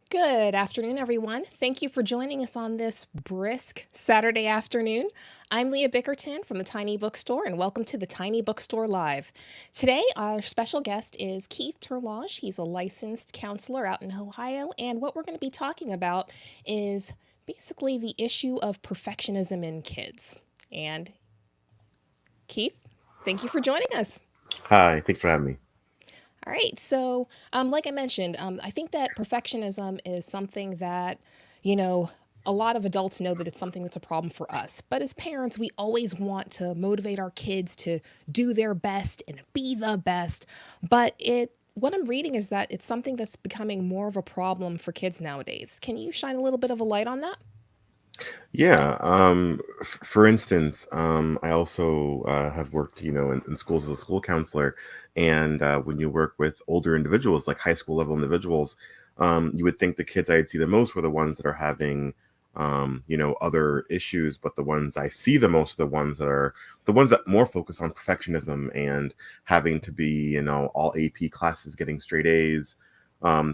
Good afternoon, everyone. Thank you for joining us on this brisk Saturday afternoon. I'm Leah Bickerton from the Tiny Bookstore, and welcome to the Tiny Bookstore Live. Today, our special guest is Keith Terlage. He's a licensed counselor out in Ohio, and what we're going to be talking about is basically the issue of perfectionism in kids. And Keith, thank you for joining us. Hi, thanks for having me. All right. So, like I mentioned, I think that perfectionism is something that, you know, a lot of adults know that it's something that's a problem for us. But as parents, we always want to motivate our kids to do their best and be the best. What I'm reading is that it's something that's becoming more of a problem for kids nowadays. Can you shine a little bit of a light on that? Yeah, for instance, I also have worked, in schools as a school counselor, and when you work with older individuals, like high school level individuals, you would think the kids I'd see the most were the ones that are having, other issues, but the ones I see the most are the ones that more focus on perfectionism and having to be, all AP classes, getting straight A's,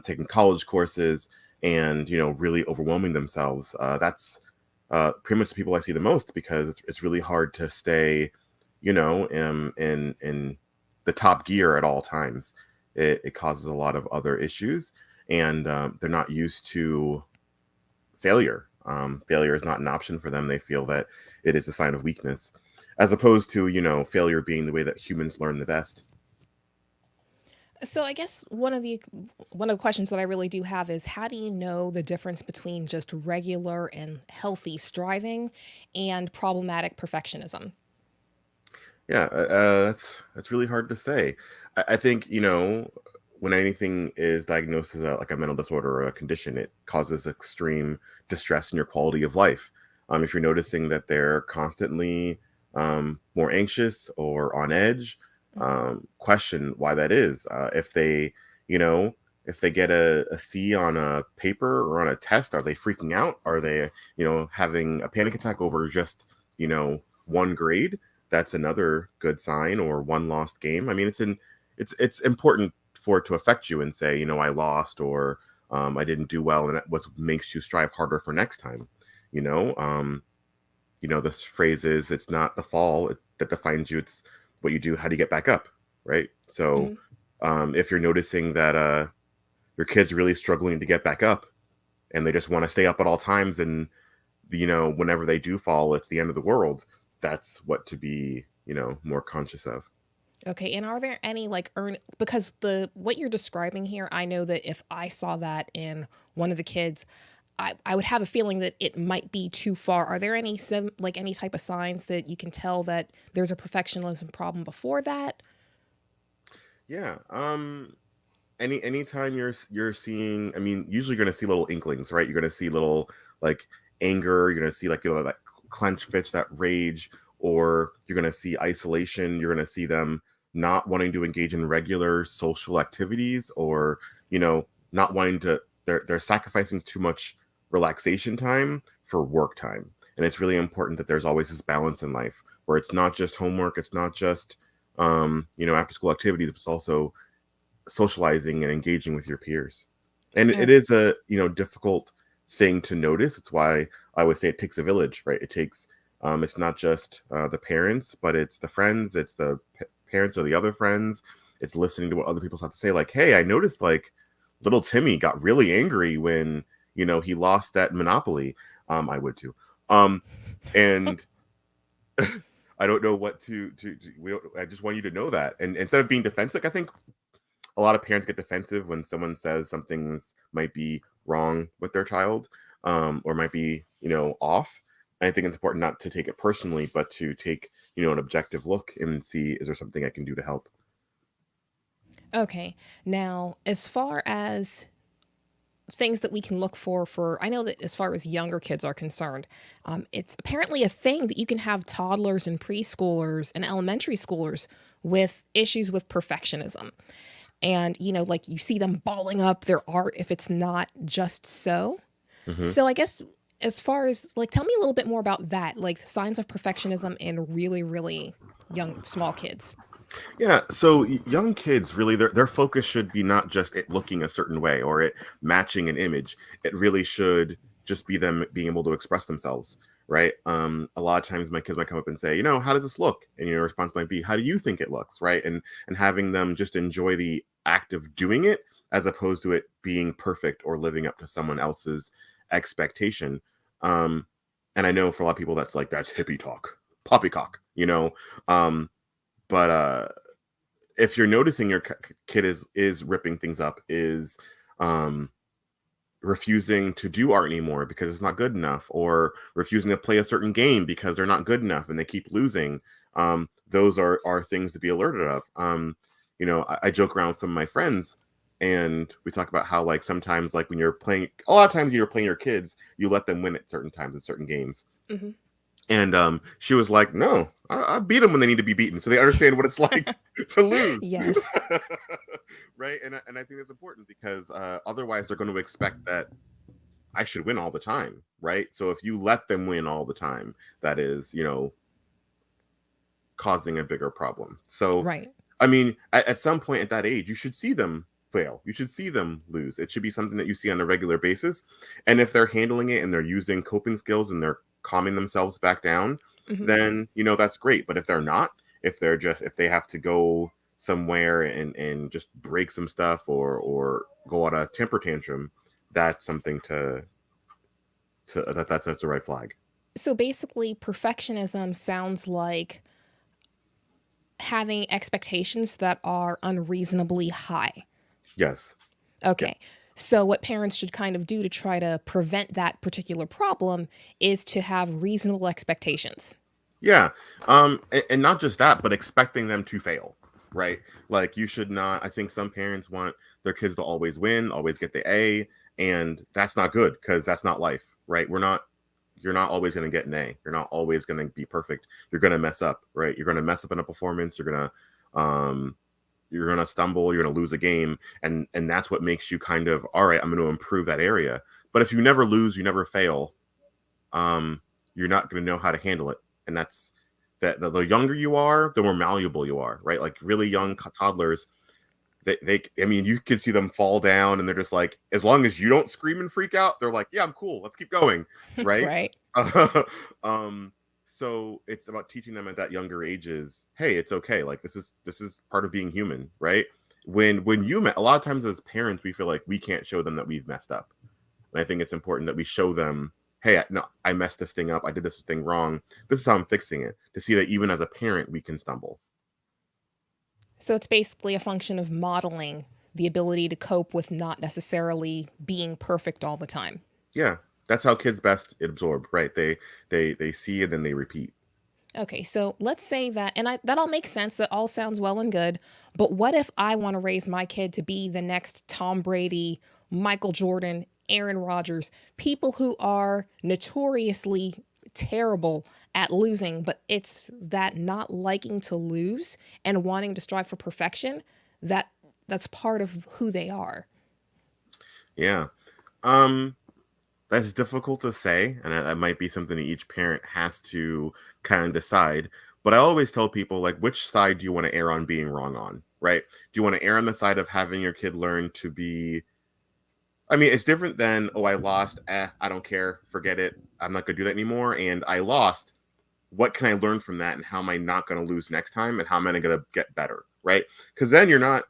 taking college courses, and really overwhelming themselves. That's pretty much the people I see the most because it's really hard to stay, in the top gear at all times. It causes a lot of other issues, and they're not used to failure. Failure is not an option for them. They feel that it is a sign of weakness, as opposed to failure being the way that humans learn the best. So I guess one of the questions that I really do have is how do you know the difference between just regular and healthy striving and problematic perfectionism? Yeah, that's really hard to say. I think when anything is diagnosed as like a mental disorder or a condition, it causes extreme distress in your quality of life. If you're noticing that they're constantly more anxious or on edge, question why that is. You know, if they get a C on a paper or on a test, are they freaking out? Are they, having a panic attack over just, one grade? That's another good sign, or one lost game. I mean, it's important for it to affect you and say, I lost, or I didn't do well, and that what makes you strive harder for next time. You know, this phrase is, it's not the fall that defines you, it's what you do, how do you get back up, right? So Hmm. if you're noticing that your kid's really struggling to get back up and they just want to stay up at all times, and whenever they do fall, it's the end of the world. That's what to be, more conscious of. Okay, and are there any like earn because the what you're describing here, I know that if I saw that in one of the kids, I would have a feeling that it might be too far. Are there any type of signs that you can tell that there's a perfectionism problem before that? Yeah. Anytime you're seeing, I mean, usually you're gonna see little inklings, right? You're gonna see little, like, anger. You're gonna see, like, that clench fist, that rage, or you're gonna see isolation. You're gonna see them not wanting to engage in regular social activities, or not wanting to. They're sacrificing too much relaxation time for work time, and it's really important that there's always this balance in life where it's not just homework. It's not just after school activities. It's also socializing and engaging with your peers. And it is a, difficult thing to notice. It's why I always say it takes a village, right? It takes, it's not just the parents, but it's the friends, it's the parents of the other friends, It's listening to what other people have to say. Like, hey, I noticed like little Timmy got really angry when, he lost that Monopoly. I would too. And I don't know what I just want you to know that. And instead of being defensive, I think a lot of parents get defensive when someone says something might be wrong with their child, or might be, off. And I think it's important not to take it personally, but to take, an objective look and see, is there something I can do to help? Okay. Now, as far as things that we can look for, I know that as far as younger kids are concerned, it's apparently a thing that you can have toddlers and preschoolers and elementary schoolers with issues with perfectionism. And, like you see them balling up their art if it's not just so. Hmm. So I guess as far as like, tell me a little bit more about that, like signs of perfectionism in really, really young, small kids. Yeah, so young kids really their focus should be not just it looking a certain way or it matching an image. It really should just be them being able to express themselves, right? A lot of times my kids might come up and say, how does this look? And your response might be, how do you think it looks, right? And having them just enjoy the act of doing it as opposed to it being perfect or living up to someone else's expectation. Um, and I know for a lot of people that's hippie talk, poppycock, Um, but if you're noticing your kid is ripping things up, is um refusing to do art anymore because it's not good enough, or refusing to play a certain game because they're not good enough and they keep losing, those are things to be alerted of. I joke around with some of my friends, and we talk about how like sometimes like when you're playing, a lot of times when you're playing your kids, you let them win at certain times in certain games. Hmm. And she was like, "No, I beat them when they need to be beaten, so they understand what it's like to lose." Yes. Right, and I think that's important because otherwise they're going to expect that I should win all the time, right? So if you let them win all the time, that is, causing a bigger problem. So, Right. I mean, at some point at that age, you should see them fail. You should see them lose. It should be something that you see on a regular basis. And if they're handling it and they're using coping skills and they're calming themselves back down, Hmm. then, that's great. But if they're not, if they have to go somewhere and just break some stuff or go on a temper tantrum, that's something that's a red flag. So basically, perfectionism sounds like having expectations that are unreasonably high. Yes. Yeah. Okay. So, what parents should kind of do to try to prevent that particular problem is to have reasonable expectations. Yeah. And not just that, but expecting them to fail, right? Like you should not, I think some parents want their kids to always win, always get the A, and that's not good because that's not life, right? You're not always going to get an A. You're not always going to be perfect. You're going to mess up, right? You're going to mess up in a performance. You're going to stumble, you're going to lose a game. And that's what makes you kind of, all right, I'm going to improve that area. But if you never lose, you never fail, um, you're not going to know how to handle it. And that's that the younger you are, the more malleable you are, right? Like really young toddlers, I mean, you can see them fall down and they're just like, as long as you don't scream and freak out, they're like, yeah, I'm cool. Let's keep going. Right. Right. um, so it's about teaching them at that younger ages, hey, it's okay. Like this is part of being human, right? When a lot of times as parents, we feel like we can't show them that we've messed up. And I think it's important that we show them, hey, no, I messed this thing up. I did this thing wrong. This is how I'm fixing it. To see that even as a parent, we can stumble. So, it's basically a function of modeling the ability to cope with not necessarily being perfect all the time. Yeah, that's how kids best absorb, right? They see and then they repeat. Okay, so let's say that, and that all makes sense. That all sounds well and good. But what if I want to raise my kid to be the next Tom Brady, Michael Jordan, Aaron Rodgers, people who are notoriously terrible at losing, but it's that not liking to lose and wanting to strive for perfection that that's part of who they are. Yeah. Um, that's difficult to say, and that might be something that each parent has to kind of decide. But I always tell people, like, which side do you want to err on being wrong on, right? Do you want to err on the side of having your kid learn to be? I mean, it's different than, oh, I lost, I don't care, forget it, I'm not gonna do that anymore, and I lost. What can I learn from that, and how am I not gonna lose next time, and how am I gonna get better? right? Because then you're not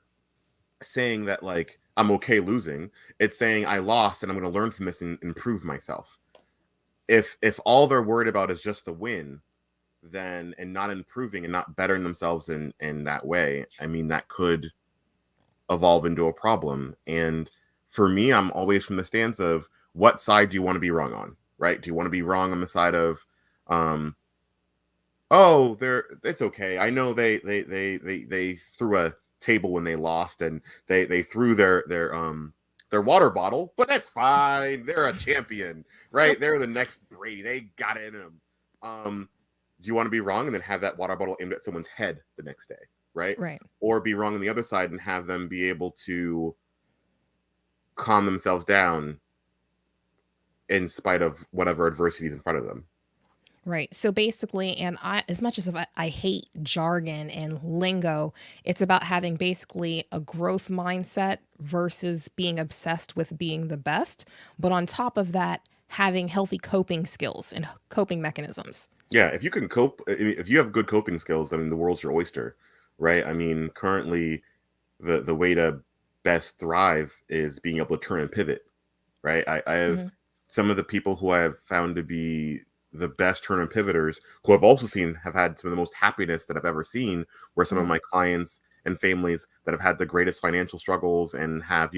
saying that like I'm okay losing. It's saying I lost and I'm going to learn from this and improve myself. If all they're worried about is just the win, then and not improving and not bettering themselves in that way, I mean that could evolve into a problem. And for me, I'm always from the stance of what side do you want to be wrong on, right? Do you want to be wrong on the side of um oh, it's okay. I know they threw a table when they lost, and they threw their water bottle, but that's fine. They're a champion, right? They're the next Brady. They got it in them. Do you want to be wrong and then have that water bottle aimed at someone's head the next day, right? Right. Or be wrong on the other side and have them be able to calm themselves down in spite of whatever adversity is in front of them. Right. So basically, and I, as much as I hate jargon and lingo, it's about having basically a growth mindset versus being obsessed with being the best. But on top of that, having healthy coping skills and coping mechanisms. Yeah, if you can cope, if you have good coping skills, I mean, the world's your oyster, right? I mean, currently, the way to best thrive is being able to turn and pivot, right? I have Hmm. some of the people who I have found to be the best turn and pivoters, who I've also seen have had some of the most happiness that I've ever seen, were some of Hmm. my clients and families that have had the greatest financial struggles and have,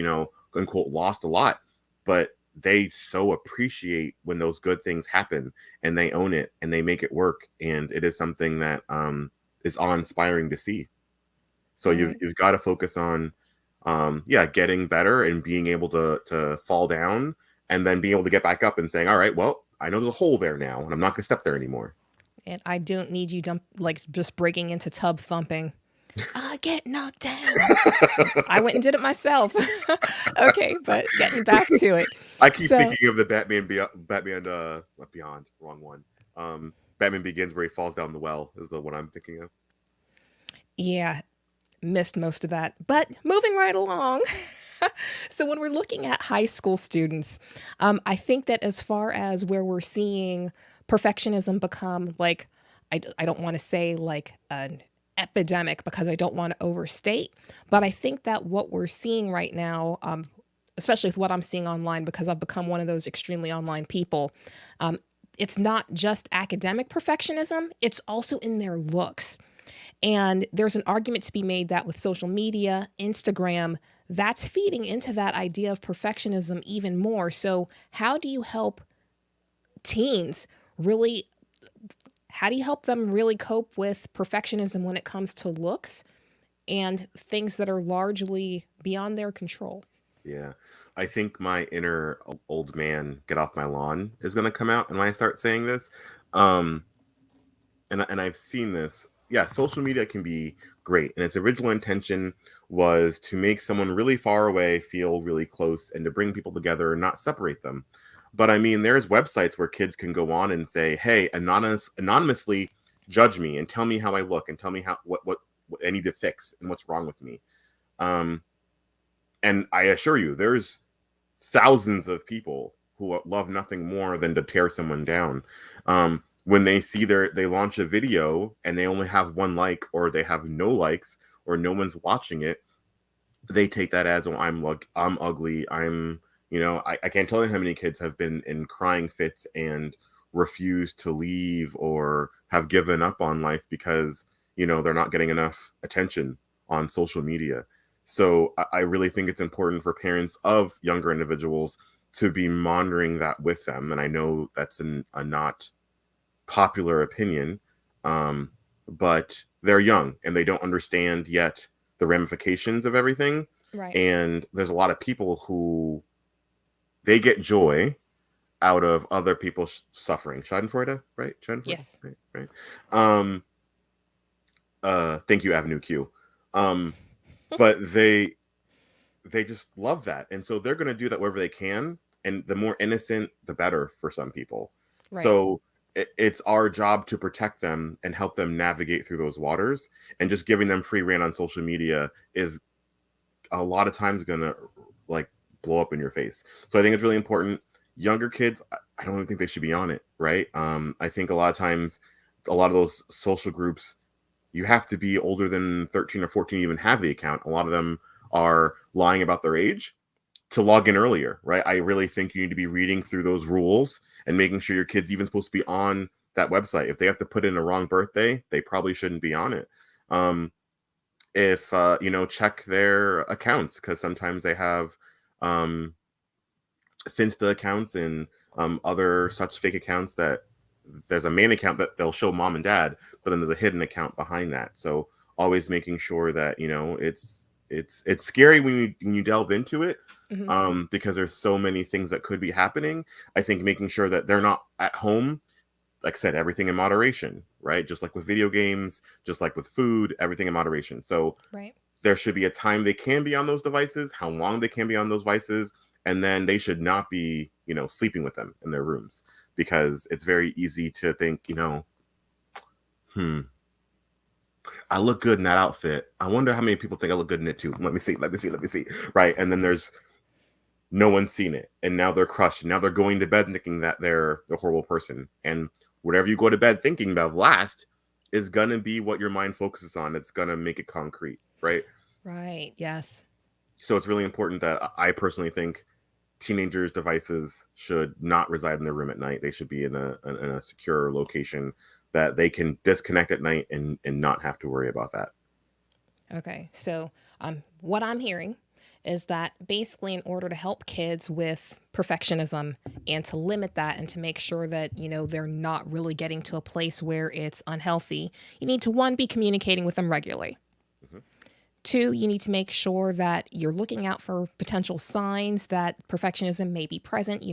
unquote, lost a lot, but they so appreciate when those good things happen and they own it and they make it work. And it is something that is awe-inspiring to see. So Right. you've got to focus on, getting better and being able to fall down and then being able to get back up and saying, all right, well, I know there's a hole there now, and I'm not going to step there anymore. And I don't need you just breaking into tub thumping. I get knocked down. I went and did it myself. Okay, but getting back to it. I keep So, thinking of the Batman, not Beyond, wrong one. Batman Begins, where he falls down the well, is the one I'm thinking of. yeah, missed most of that. But moving right along. So, when we're looking at high school students, I think that as far as where we're seeing perfectionism become like, I don't want to say like an epidemic because I don't want to overstate, but I think that what we're seeing right now, especially with what I'm seeing online, because I've become one of those extremely online people, um, it's not just academic perfectionism, it's also in their looks. And there's an argument to be made that with social media, Instagram, that's feeding into that idea of perfectionism even more. So, how do you help teens really? How do you help them really cope with perfectionism when it comes to looks and things that are largely beyond their control? Yeah. I think my inner old man, get off my lawn, is going to come out and when I start saying this. Um, and I've seen this. Yeah, social media can be great, and its original intention was to make someone really far away feel really close and to bring people together and not separate them. But I mean, there's websites where kids can go on and say, "Hey, anonymously judge me and tell me how I look and tell me how what I need to fix and what's wrong with me." Um, and I assure you, there's thousands of people who love nothing more than to tear someone down. When they see they launch a video and they only have one like or they have no likes or no one's watching it, they take that as, oh, I'm ugly. I can't tell you how many kids have been in crying fits and refused to leave or have given up on life because they're not getting enough attention on social media. So I really think it's important for parents of younger individuals to be monitoring that with them. And I know that's a not popular opinion, um, but they're young and they don't understand yet the ramifications of everything. Right. And there's a lot of people who they get joy out of other people's suffering. Schadenfreude, right? Schadenfreude, Yes. right, right. Um, Thank you, Avenue Q. Um, but they just love that, and so they're going to do that wherever they can. And the more innocent, the better for some people. Right. So it's our job to protect them and help them navigate through those waters. And just giving them free rein on social media is a lot of times going to like blow up in your face. So I think it's really important. Younger kids, I don't even think they should be on it, right? I think a lot of times, a lot of those social groups, you have to be older than 13 or 14 to even have the account. A lot of them are lying about their age to log in earlier, right? I really think you need to be reading through those rules and making sure your kid's even supposed to be on that website. If they have to put in a wrong birthday, they probably shouldn't be on it. If check their accounts, because sometimes they have um, Finsta accounts and other such fake accounts that there's a main account that they'll show mom and dad, but then there's a hidden account behind that. So always making sure that it's scary when you delve into it, Hmm. because there's so many things that could be happening. I think making sure that they're not at home, like I said, everything in moderation, right? Just like with video games, just like with food, everything in moderation. So Right. there should be a time they can be on those devices, how long they can be on those devices, and then they should not be, sleeping with them in their rooms, because it's very easy to think, I look good in that outfit. I wonder how many people think I look good in it too. Let me see. Right. And then there's no one's seen it. And now they're crushed. And now they're going to bed thinking that they're the horrible person. And whatever you go to bed thinking about last is gonna be what your mind focuses on. It's gonna make it concrete, right? Right. Yes. So it's really important that I personally think teenagers' devices should not reside in their room at night. They should be in a secure location that they can disconnect at night and not have to worry about that. Okay. So, what I'm hearing is that basically, in order to help kids with perfectionism and to limit that and to make sure that, they're not really getting to a place where it's unhealthy, you need to, one, be communicating with them regularly. Mm-hmm. Two, you need to make sure that you're looking out for potential signs that perfectionism may be present,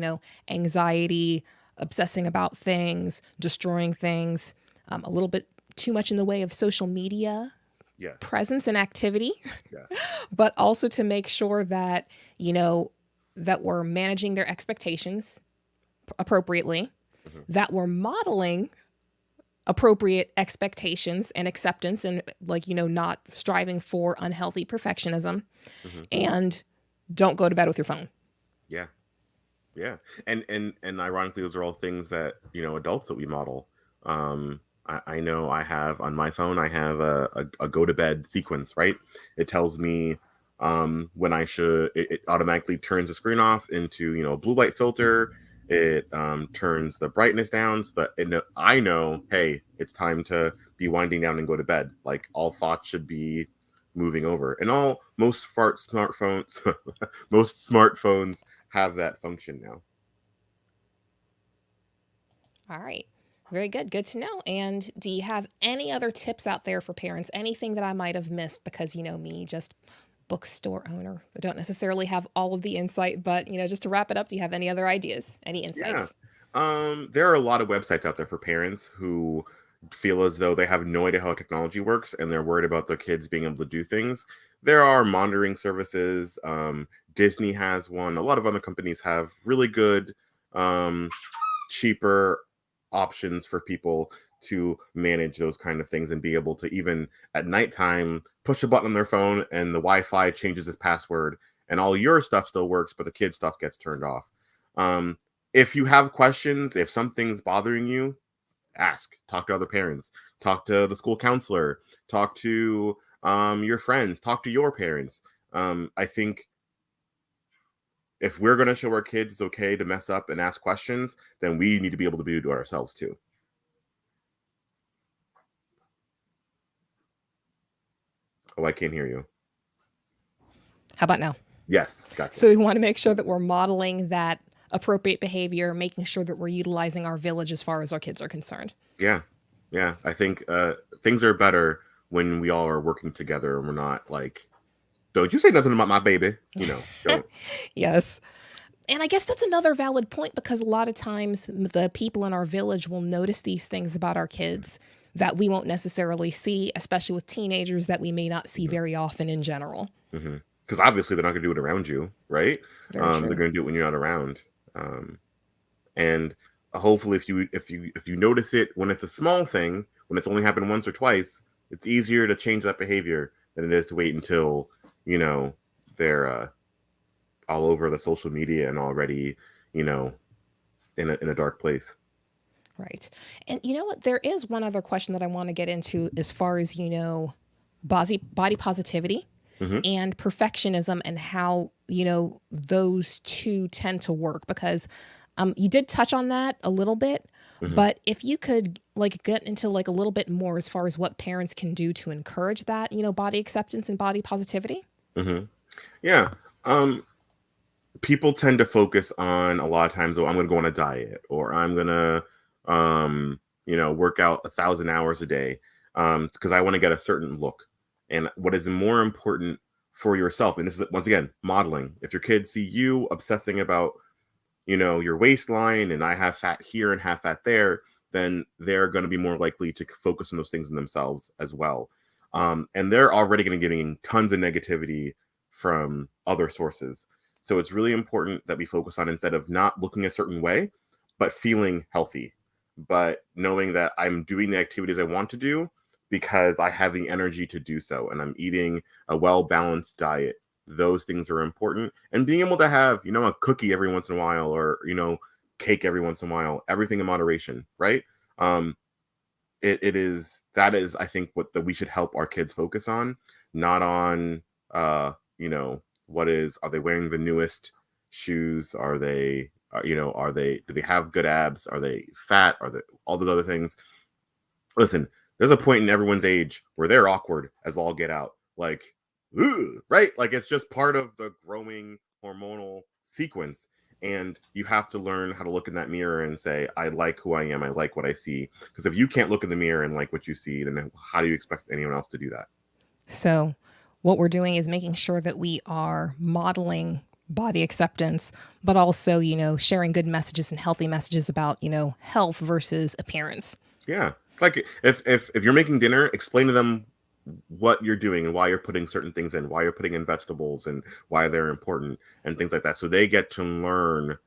anxiety, obsessing about things, destroying things, a little bit too much in the way of social media Yes. presence and activity, Yes. but also to make sure that, that we're managing their expectations appropriately, Mm-hmm. that we're modeling appropriate expectations and acceptance and, like, not striving for unhealthy perfectionism, Mm-hmm. and don't go to bed with your phone. Yeah. Yeah. And ironically, those are all things that, adults that we model. I know I have on my phone, I have a go to bed sequence, right? It tells me when I should, it automatically turns the screen off into, a blue light filter. It turns the brightness down so that I know, hey, it's time to be winding down and go to bed. Like all thoughts should be moving over. And most smartphones, most smartphones have that function now. All right. Very good. Good to know. And do you have any other tips out there for parents? Anything that I might have missed? Because, me, just bookstore owner, I don't necessarily have all of the insight, but, just to wrap it up, do you have any other ideas? Any Yeah. insights? There are a lot of websites out there for parents who feel as though they have no idea how technology works and they're worried about their kids being able to do things. There are monitoring services. Disney has one. A lot of other companies have really good, um, cheaper options for people to manage those kind of things and be able to, even at nighttime, push a button on their phone and the Wi-Fi changes its password and all your stuff still works, but the kid stuff gets turned off. Um, if you have questions, if something's bothering you, ask, talk to other parents, talk to the school counselor, talk to your friends, talk to your parents. I think if we're going to show our kids it's okay to mess up and ask questions, then we need to be able to do it ourselves too. Oh, I can't hear you. How about now? Yes, gotcha. So we want to make sure that we're modeling that appropriate behavior, making sure that we're utilizing our village as far as our kids are concerned. Yeah, yeah. I think things are better when we all are working together and we're not like, don't you say nothing about my baby. Don't. Yes. And I guess that's another valid point, because a lot of times the people in our village will notice these things about our kids that we won't necessarily see, especially with teenagers that we may not see Mm-hmm. very often in general. Mm-hmm. Because obviously they're not going to do it around you, right? Very They're true. going to do it when you're not around. Um, and hopefully, if you notice it when it's a small thing, when it's only happened once or twice, it's easier to change that behavior than it is to wait until you know they're all over the social media and already you know in a dark place. Right. And you know what? There is one other question that I want to get into as far as, body positivity Hmm. and perfectionism and how, those two tend to work because you did touch on that a little bit. Hmm. But if you could like get into like a little bit more as far as what parents can do to encourage that, body acceptance and body positivity. Hmm. Yeah. Um, People tend to focus on a lot of times, oh, I'm going to go on a diet, or I'm going to, work out 1,000 hours a day, because I want to get a certain look. And what is more important for yourself, and this is once again modeling. If your kids see you obsessing about, your waistline, and I have fat here and have fat there, then they're going to be more likely to focus on those things in themselves as well. And they're already going to be getting tons of negativity from other sources. So it's really important that we focus on, instead of not looking a certain way, but feeling healthy, but knowing that I'm doing the activities I want to do because I have the energy to do so, and I'm eating a well balanced diet. Those things are important, and being able to have, a cookie every once in a while, or cake every once in a while, everything in moderation, right? um it is, that is, I think, what that we should help our kids focus on, not on what is, are they wearing the newest shoes, are they, are they, do they have good abs, are they fat, are they, all those other things. Listen, there's a point in everyone's age where they're awkward as all get out. Like, right? Like, it's just part of the growing hormonal sequence. And you have to learn how to look in that mirror and say, I like who I am. I like what I see. Because if you can't look in the mirror and like what you see, then how do you expect anyone else to do that? So, what we're doing is making sure that we are modeling body acceptance, but also, sharing good messages and healthy messages about, health versus appearance. Yeah. Like, if you're making dinner, explain to them what you're doing and why you're putting certain things in, why you're putting in vegetables and why they're important and things like that. So they get to learn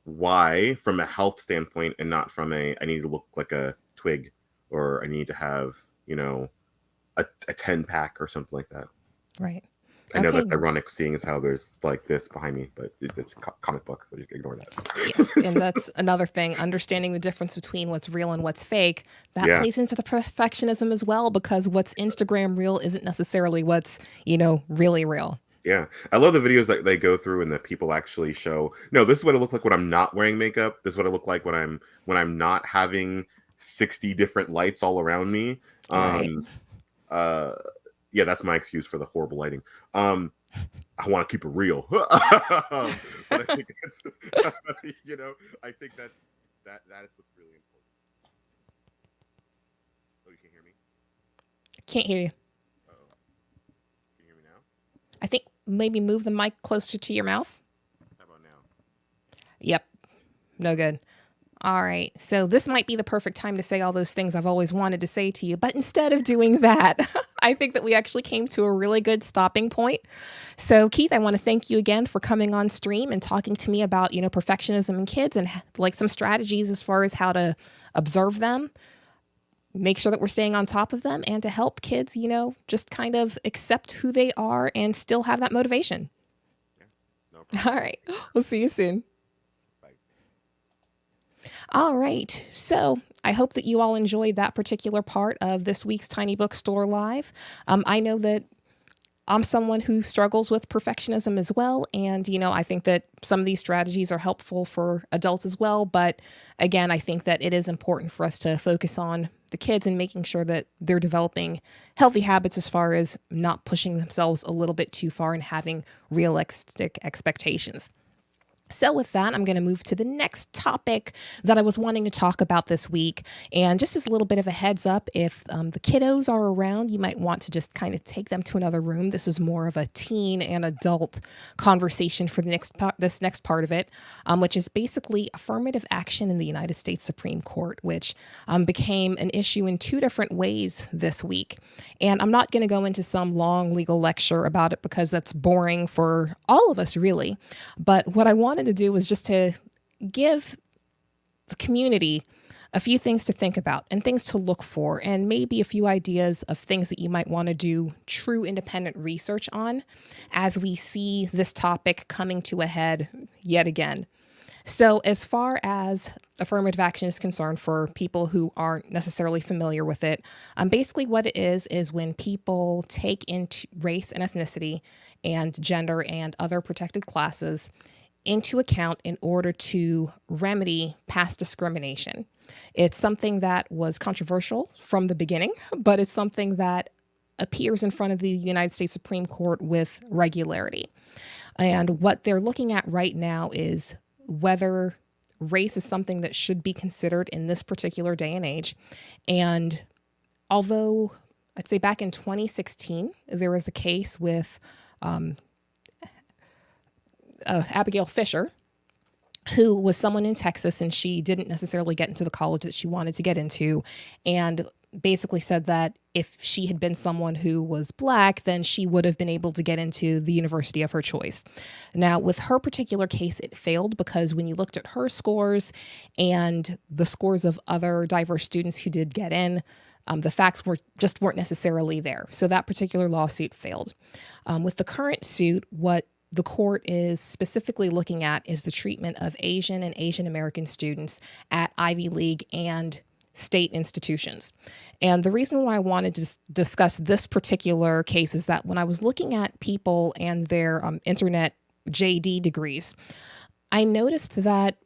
why from a health standpoint, and not from a, I need to look like a twig, or I need to have, a 10 pack or something like that. Right. I know that's Okay. ironic, seeing as how there's like this behind me, but it's a comic book, so you can ignore that. Yes, and that's another thing, understanding the difference between what's real and what's fake. That Yeah. plays into the perfectionism as well because what's Instagram real isn't necessarily what's, really real. Yeah, I love the videos that they go through and that people actually show. No, this is what I look like when I'm not wearing makeup. This is what I look like when I'm not having 60 different lights all around me. Right. Um, uh, yeah, that's my excuse for the horrible lighting. Um, I want to keep it real, but I think that's, I think that is what's really important. Oh, you can hear me? Can't hear you. Oh, can you hear me now? I think maybe move the mic closer to your mouth. How about now? Yep. No good. All right. So this might be the perfect time to say all those things I've always wanted to say to you. But instead of doing that, I think that we actually came to a really good stopping point. So, Keith, I want to thank you again for coming on stream and talking to me about, perfectionism in kids and like some strategies as far as how to observe them, make sure that we're staying on top of them, and to help kids, just kind of accept who they are and still have that motivation. Yeah, no problem. All right. We'll see you soon. Bye. All right. So I hope that you all enjoyed that particular part of this week's Tiny Bookstore Live. I know that I'm someone who struggles with perfectionism as well. And, I think that some of these strategies are helpful for adults as well. But again, I think that it is important for us to focus on the kids and making sure that they're developing healthy habits as far as not pushing themselves a little bit too far and having realistic expectations. So, with that, I'm going to move to the next topic that I was wanting to talk about this week. And just as a little bit of a heads up, if the kiddos are around, you might want to just kind of take them to another room. This is more of a teen and adult conversation for this next part of it, which is basically affirmative action in the United States Supreme Court, which became an issue in two different ways this week. And I'm not going to go into some long legal lecture about it because that's boring for all of us, really. But what I wanted to do was just to give the community a few things to think about and things to look for, and maybe a few ideas of things that you might want to do true independent research on as we see this topic coming to a head yet again. So, as far as affirmative action is concerned, for people who aren't necessarily familiar with it, basically what it is when people take into race and ethnicity and gender and other protected classes into account in order to remedy past discrimination. It's something that was controversial from the beginning, but it's something that appears in front of the United States Supreme Court with regularity. And what they're looking at right now is whether race is something that should be considered in this particular day and age. And although I'd say back in 2016, there was a case with Abigail Fisher, who was someone in Texas, and she didn't necessarily get into the college that she wanted to get into, and basically said that if she had been someone who was Black, then she would have been able to get into the university of her choice. Now, with her particular case, it failed because when you looked at her scores and the scores of other diverse students who did get in, the facts weren't necessarily there. So that particular lawsuit failed. With the current suit, what the court is specifically looking at is the treatment of Asian and Asian American students at Ivy League and state institutions. And the reason why I wanted to discuss this particular case is that when I was looking at people and their internet JD degrees, I noticed that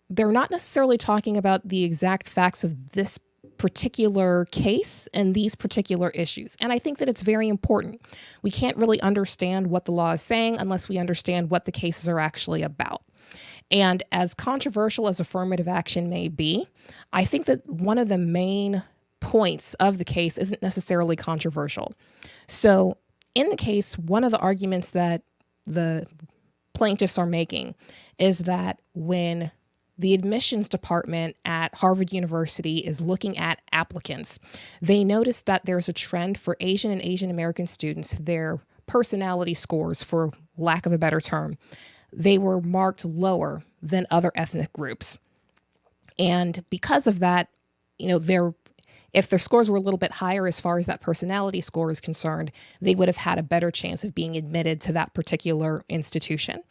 they're not necessarily talking about the exact facts of this particular case and these particular issues. And I think that it's very important. We can't really understand what the law is saying unless we understand what the cases are actually about. And as controversial as affirmative action may be, I think that one of the main points of the case isn't necessarily controversial. So in the case, one of the arguments that the plaintiffs are making is that when the admissions department at Harvard University is looking at applicants, they notice that there's a trend for Asian and Asian American students, their personality scores, for lack of a better term, they were marked lower than other ethnic groups. And because of that, if their scores were a little bit higher as far as that personality score is concerned, they would have had a better chance of being admitted to that particular institution.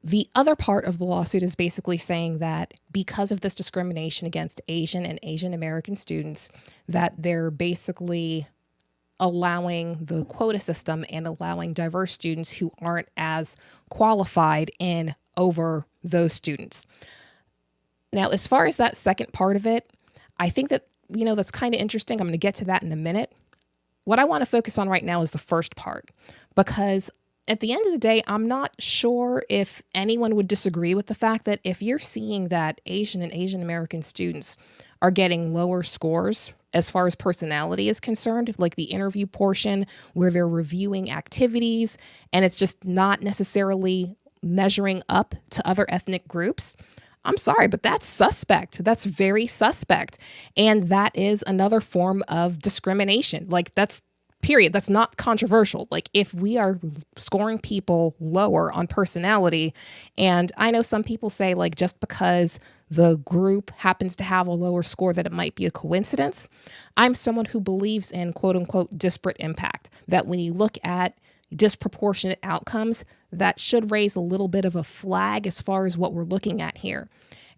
The other part of the lawsuit is basically saying that because of this discrimination against Asian and Asian American students, that they're basically allowing the quota system and allowing diverse students who aren't as qualified in over those students. Now, as far as that second part of it, I think that, that's kind of interesting. I'm going to get to that in a minute. What I want to focus on right now is the first part, because at the end of the day, I'm not sure if anyone would disagree with the fact that if you're seeing that Asian and Asian American students are getting lower scores as far as personality is concerned, like the interview portion where they're reviewing activities and it's just not necessarily measuring up to other ethnic groups, I'm sorry, but that's suspect. That's very suspect. And that is another form of discrimination. Like, that's period. That's not controversial. Like, if we are scoring people lower on personality, and I know some people say, like, just because the group happens to have a lower score that it might be a coincidence. I'm someone who believes in quote unquote disparate impact, that when you look at disproportionate outcomes, that should raise a little bit of a flag as far as what we're looking at here.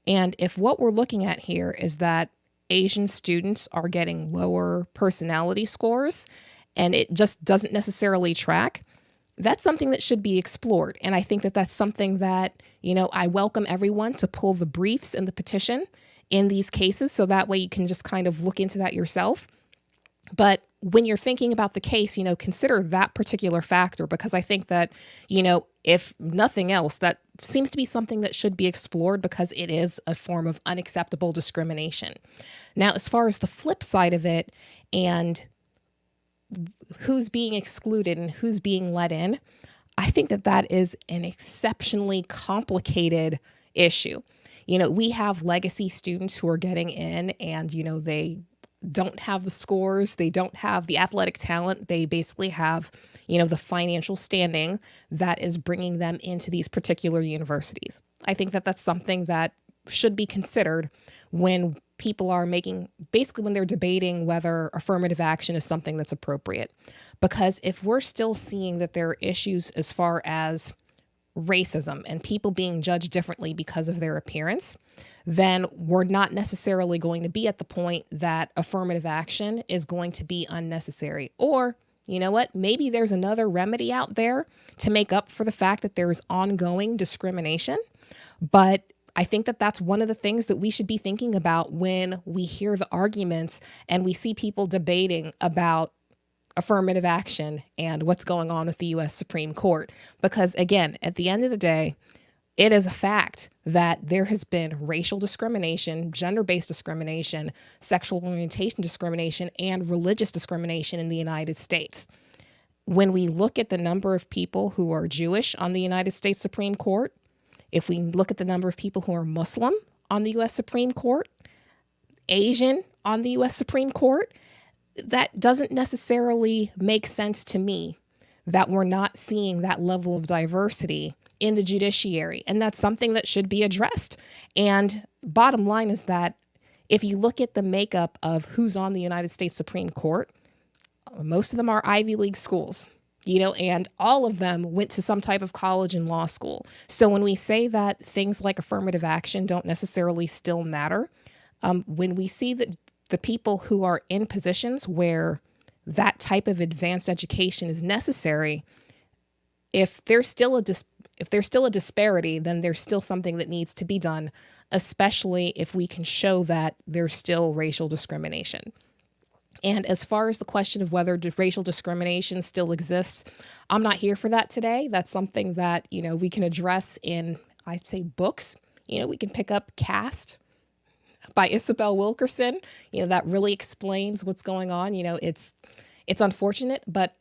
And if what we're looking at here is that Asian students are getting lower personality scores, and it just doesn't necessarily track, that's something that should be explored. And I think that that's something that, I welcome everyone to pull the briefs and the petition in these cases, so that way you can just kind of look into that yourself. But when you're thinking about the case, consider that particular factor, because I think that, if nothing else, that seems to be something that should be explored because it is a form of unacceptable discrimination. Now, as far as the flip side of it and who's being excluded and who's being let in, I think that that is an exceptionally complicated issue. We have legacy students who are getting in and, they don't have the scores, they don't have the athletic talent, they basically have, the financial standing that is bringing them into these particular universities. I think that that's something that should be considered when people are when they're debating whether affirmative action is something that's appropriate. Because if we're still seeing that there are issues as far as racism and people being judged differently because of their appearance, then we're not necessarily going to be at the point that affirmative action is going to be unnecessary. Or, you know what, maybe there's another remedy out there to make up for the fact that there's ongoing discrimination. But I think that that's one of the things that we should be thinking about when we hear the arguments and we see people debating about affirmative action and what's going on with the U.S. Supreme Court. Because again, at the end of the day, it is a fact that there has been racial discrimination, gender-based discrimination, sexual orientation discrimination, and religious discrimination in the United States. When we look at the number of people who are Jewish on the United States Supreme Court, if we look at the number of people who are Muslim on the U.S. Supreme Court, Asian on the U.S. Supreme Court, that doesn't necessarily make sense to me that we're not seeing that level of diversity in the judiciary. And that's something that should be addressed. And bottom line is that if you look at the makeup of who's on the United States Supreme Court, most of them are Ivy League schools, and all of them went to some type of college and law school. So when we say that things like affirmative action don't necessarily still matter, when we see that the people who are in positions where that type of advanced education is necessary, if there's still a disparity, then there's still something that needs to be done, especially if we can show that there's still racial discrimination. And as far as the question of whether racial discrimination still exists, I'm not here for that today. That's something that, we can address in, I'd say, books. We can pick up Caste by Isabel Wilkerson. That really explains what's going on. It's unfortunate, but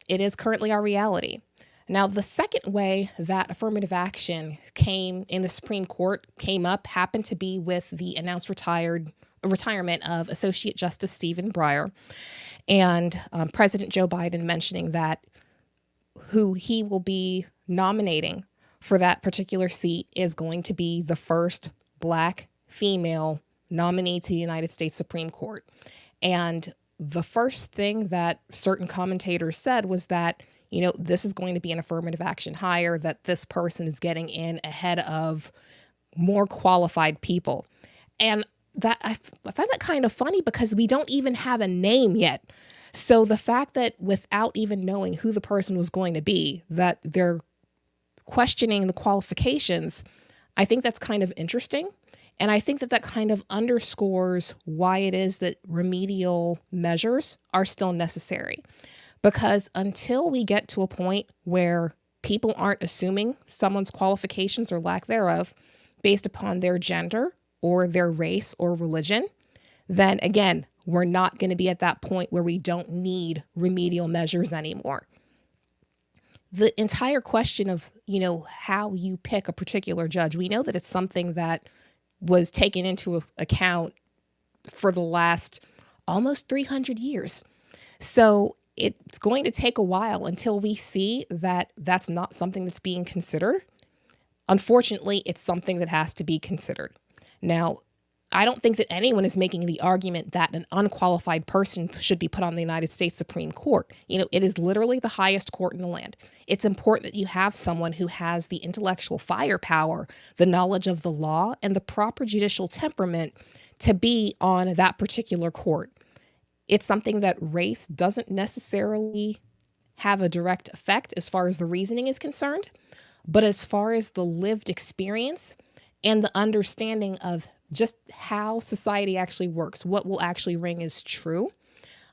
it is currently our reality. Now, the second way that affirmative action came in the Supreme Court came up happened to be with the announced retirement of Associate Justice Stephen Breyer, and President Joe Biden mentioning that who he will be nominating for that particular seat is going to be the first Black female nominee to the United States Supreme Court. And the first thing that certain commentators said was that, this is going to be an affirmative action hire, that this person is getting in ahead of more qualified people. And that I find that kind of funny because we don't even have a name yet. So the fact that without even knowing who the person was going to be, that they're questioning the qualifications, I think that's kind of interesting. And I think that kind of underscores why it is that remedial measures are still necessary. Because until we get to a point where people aren't assuming someone's qualifications or lack thereof based upon their gender or their race or religion, then again, we're not going to be at that point where we don't need remedial measures anymore. The entire question of, how you pick a particular judge, we know that it's something that was taken into account for the last almost 300 years. So it's going to take a while until we see that that's not something that's being considered. Unfortunately, it's something that has to be considered. Now, I don't think that anyone is making the argument that an unqualified person should be put on the United States Supreme Court. It is literally the highest court in the land. It's important that you have someone who has the intellectual firepower, the knowledge of the law, and the proper judicial temperament to be on that particular court. It's something that race doesn't necessarily have a direct effect as far as the reasoning is concerned, but as far as the lived experience and the understanding of just how society actually works, what will actually ring as true.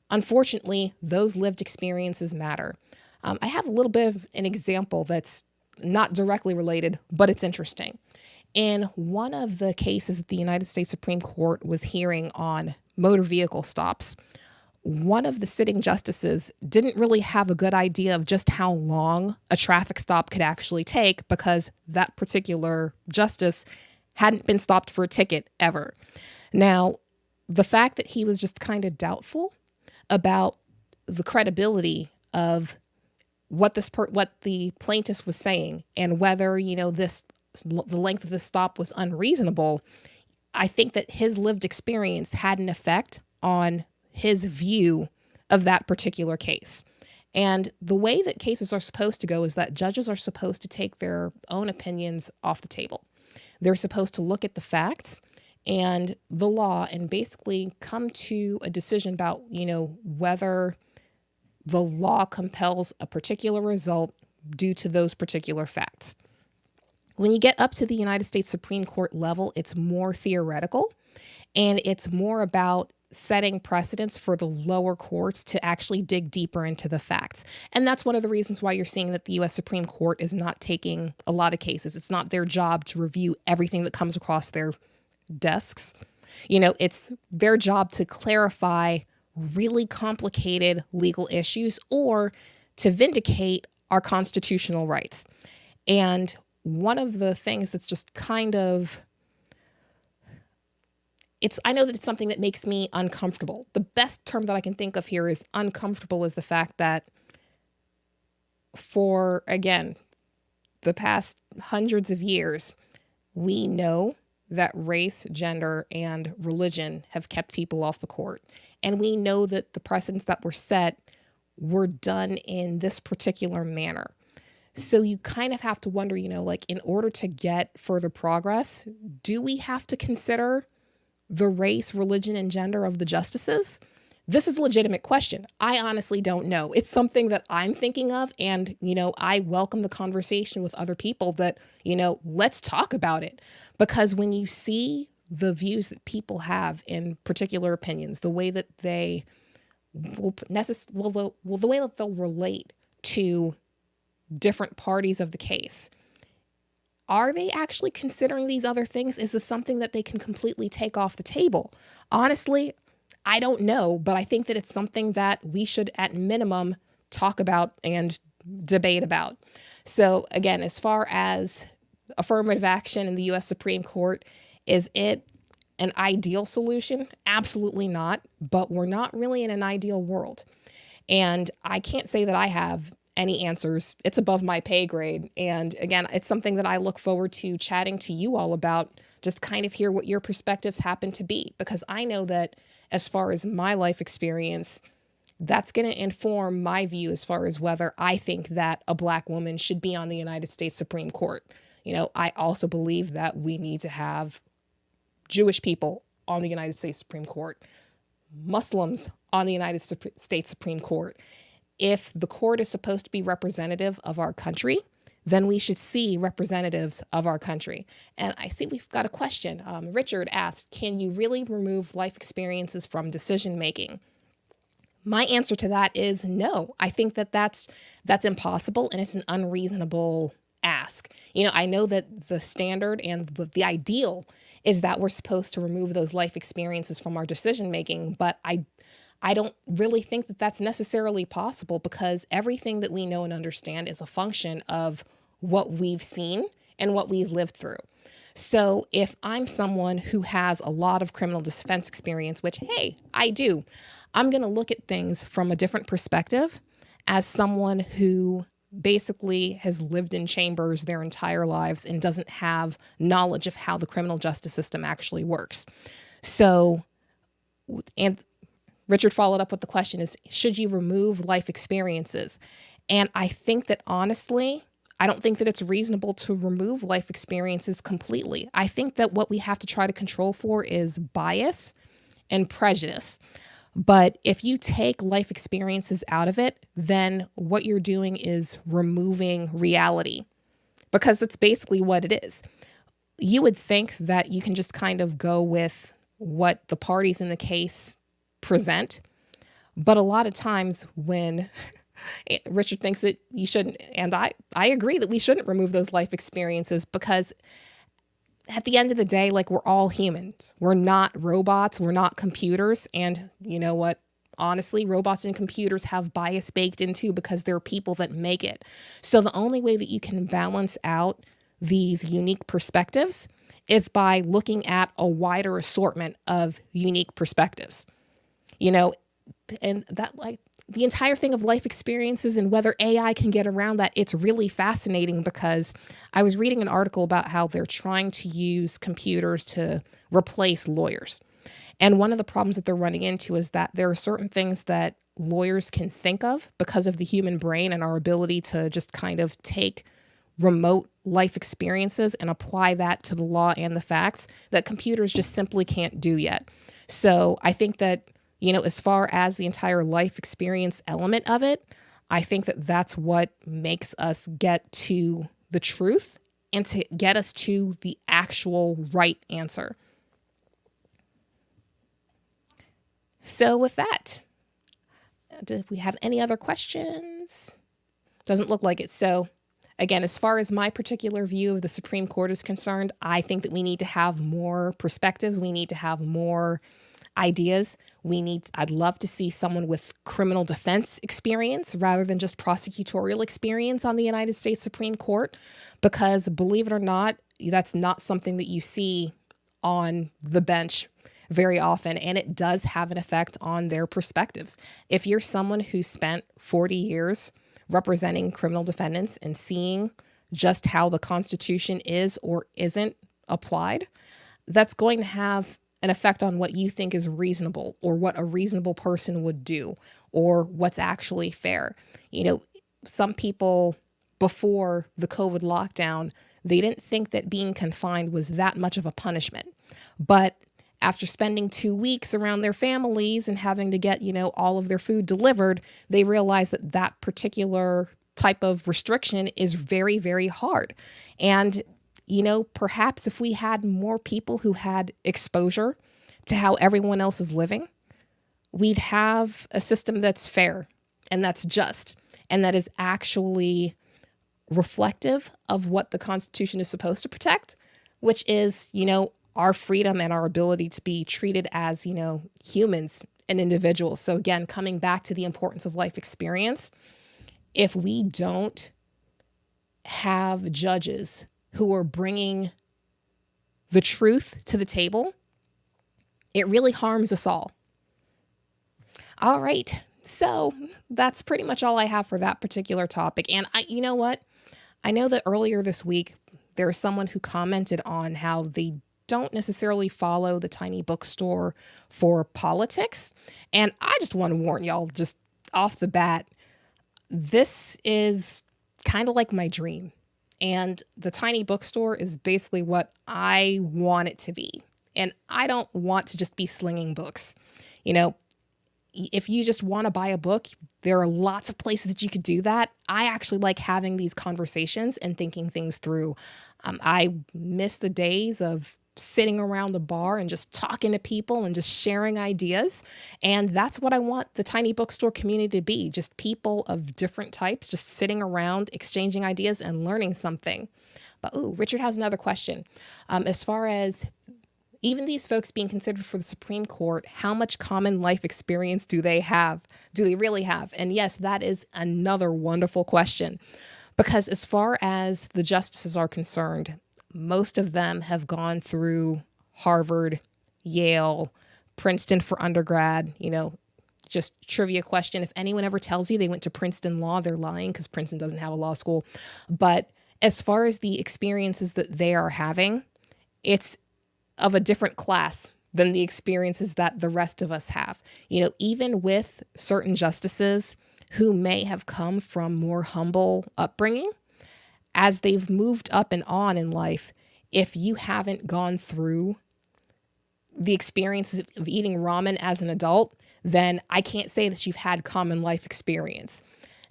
Unfortunately, those lived experiences matter. I have a little bit of an example that's not directly related, but it's interesting. In one of the cases that the United States Supreme Court was hearing on motor vehicle stops, one of the sitting justices didn't really have a good idea of just how long a traffic stop could actually take because that particular justice hadn't been stopped for a ticket ever. Now, the fact that he was just kind of doubtful about the credibility of what the plaintiff was saying and whether, the length of the stop was unreasonable, I think that his lived experience had an effect on his view of that particular case. And the way that cases are supposed to go is that judges are supposed to take their own opinions off the table. They're supposed to look at the facts and the law and basically come to a decision about, whether the law compels a particular result due to those particular facts. When you get up to the United States Supreme Court level, it's more theoretical and it's more about setting precedents for the lower courts to actually dig deeper into the facts. And that's one of the reasons why you're seeing that the US Supreme Court is not taking a lot of cases. It's not their job to review everything that comes across their desks. It's their job to clarify really complicated legal issues or to vindicate our constitutional rights. And one of the things that's just kind of, I know that it's something that makes me uncomfortable. The best term that I can think of here is uncomfortable, is the fact that for, again, the past hundreds of years, we know that race, gender, and religion have kept people off the court. And we know that the precedents that were set were done in this particular manner. So you kind of have to wonder, in order to get further progress, do we have to consider the race, religion, and gender of the justices? This is a legitimate question. I honestly don't know. It's something that I'm thinking of. And, I welcome the conversation with other people that, let's talk about it. Because when you see the views that people have in particular opinions, the way that they the way that they'll relate to different parties of the case, are they actually considering these other things? Is this something that they can completely take off the table? Honestly, I don't know, but I think that it's something that we should at minimum talk about and debate about. So again, as far as affirmative action in the US Supreme Court, is it an ideal solution? Absolutely not, but we're not really in an ideal world. And I can't say that I have any answers. It's above my pay grade. And again, it's something that I look forward to chatting to you all about, just kind of hear what your perspectives happen to be, because I know that as far as my life experience, that's going to inform my view as far as whether I think that a Black woman should be on the United States Supreme Court. I also believe that we need to have Jewish people on the United States Supreme Court, Muslims on the United States Supreme Court. If the court is supposed to be representative of our country, then we should see representatives of our country. And I see we've got a question. Richard asked, can you really remove life experiences from decision making? My answer to that is no. I think that that's impossible, and it's an unreasonable ask. I know that the standard and the ideal is that we're supposed to remove those life experiences from our decision making, but I don't really think that that's necessarily possible, because everything that we know and understand is a function of what we've seen and what we've lived through. So if I'm someone who has a lot of criminal defense experience, which, hey, I do, I'm going to look at things from a different perspective as someone who basically has lived in chambers their entire lives and doesn't have knowledge of how the criminal justice system actually works. So, and Richard followed up with the question is, should you remove life experiences? And I think that honestly, I don't think that it's reasonable to remove life experiences completely. I think that what we have to try to control for is bias and prejudice. But if you take life experiences out of it, then what you're doing is removing reality, because that's basically what it is. You would think that you can just kind of go with what the parties in the case present. But a lot of times when Richard thinks that you shouldn't, and I agree that we shouldn't remove those life experiences, because at the end of the day, like, we're all humans. We're not robots. We're not computers. And you know what? Honestly, robots and computers have bias baked into, because they're people that make it. So the only way that you can balance out these unique perspectives is by looking at a wider assortment of unique perspectives. And that, like, the entire thing of life experiences and whether AI can get around that, it's really fascinating, because I was reading an article about how they're trying to use computers to replace lawyers. And one of the problems that they're running into is that there are certain things that lawyers can think of because of the human brain and our ability to just kind of take remote life experiences and apply that to the law and the facts that computers just simply can't do yet. So I think that, as far as the entire life experience element of it, I think that that's what makes us get to the truth and to get us to the actual right answer. So with that, do we have any other questions? Doesn't look like it. So again, as far as my particular view of the Supreme Court is concerned, I think that we need to have more perspectives. We need to have more ideas. I'd love to see someone with criminal defense experience rather than just prosecutorial experience on the United States Supreme Court, because believe it or not, that's not something that you see on the bench very often, and it does have an effect on their perspectives. If you're someone who spent 40 years representing criminal defendants and seeing just how the Constitution is or isn't applied, that's going to have an effect on what you think is reasonable or what a reasonable person would do or what's actually fair. Some people before the COVID lockdown, they didn't think that being confined was that much of a punishment. But after spending 2 weeks around their families and having to get, all of their food delivered, they realized that that particular type of restriction is very, very hard. And perhaps if we had more people who had exposure to how everyone else is living, we'd have a system that's fair and that's just and that is actually reflective of what the Constitution is supposed to protect, which is, our freedom and our ability to be treated as, humans and individuals. So again, coming back to the importance of life experience, if we don't have judges who are bringing the truth to the table, it really harms us all. All right. So that's pretty much all I have for that particular topic. And you know what? I know that earlier this week, there was someone who commented on how they don't necessarily follow the Tiny Bookstore for politics. And I just want to warn y'all just off the bat, this is kind of like my dream. And the Tiny Bookstore is basically what I want it to be. And I don't want to just be slinging books. If you just want to buy a book, there are lots of places that you could do that. I actually like having these conversations and thinking things through. I miss the days of sitting around the bar and just talking to people and just sharing ideas. And that's what I want the Tiny Bookstore community to be. Just people of different types, just sitting around, exchanging ideas and learning something. But Richard has another question. As far as even these folks being considered for the Supreme Court, how much common life experience do they have? Do they really have? And yes, that is another wonderful question. Because as far as the justices are concerned, most of them have gone through Harvard, Yale, Princeton for undergrad. Just trivia question. If anyone ever tells you they went to Princeton Law, they're lying because Princeton doesn't have a law school. But as far as the experiences that they are having, it's of a different class than the experiences that the rest of us have. Even with certain justices who may have come from more humble upbringing, as they've moved up and on in life, if you haven't gone through the experiences of eating ramen as an adult, then I can't say that you've had common life experience.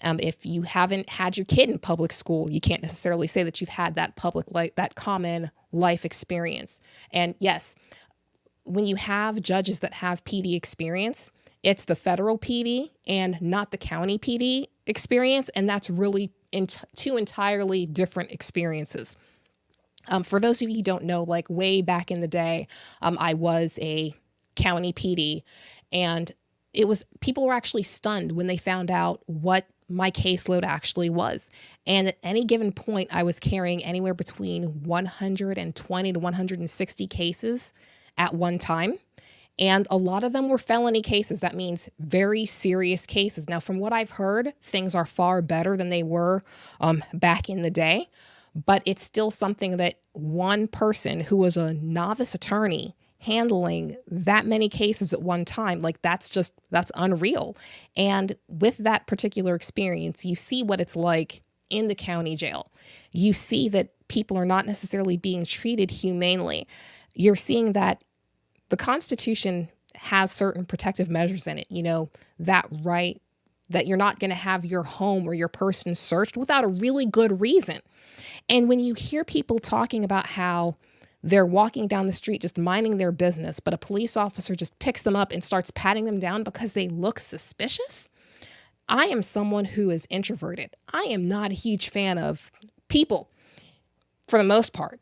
If you haven't had your kid in public school, you can't necessarily say that you've had that that common life experience. And yes, when you have judges that have PD experience, it's the federal PD and not the county PD experience. And that's really two entirely different experiences. For those of you who don't know, like way back in the day, I was a county PD, and people were actually stunned when they found out what my caseload actually was. And at any given point, I was carrying anywhere between 120 to 160 cases at one time. And a lot of them were felony cases. That means very serious cases. Now, from what I've heard, things are far better than they were back in the day. But it's still something that one person who was a novice attorney handling that many cases at one time. Like that's unreal. And with that particular experience, you see what it's like in the county jail. You see that people are not necessarily being treated humanely. You're seeing that the Constitution has certain protective measures in it, that right that you're not going to have your home or your person searched without a really good reason. And when you hear people talking about how they're walking down the street just minding their business, but a police officer just picks them up and starts patting them down because they look suspicious. I am someone who is introverted. I am not a huge fan of people for the most part.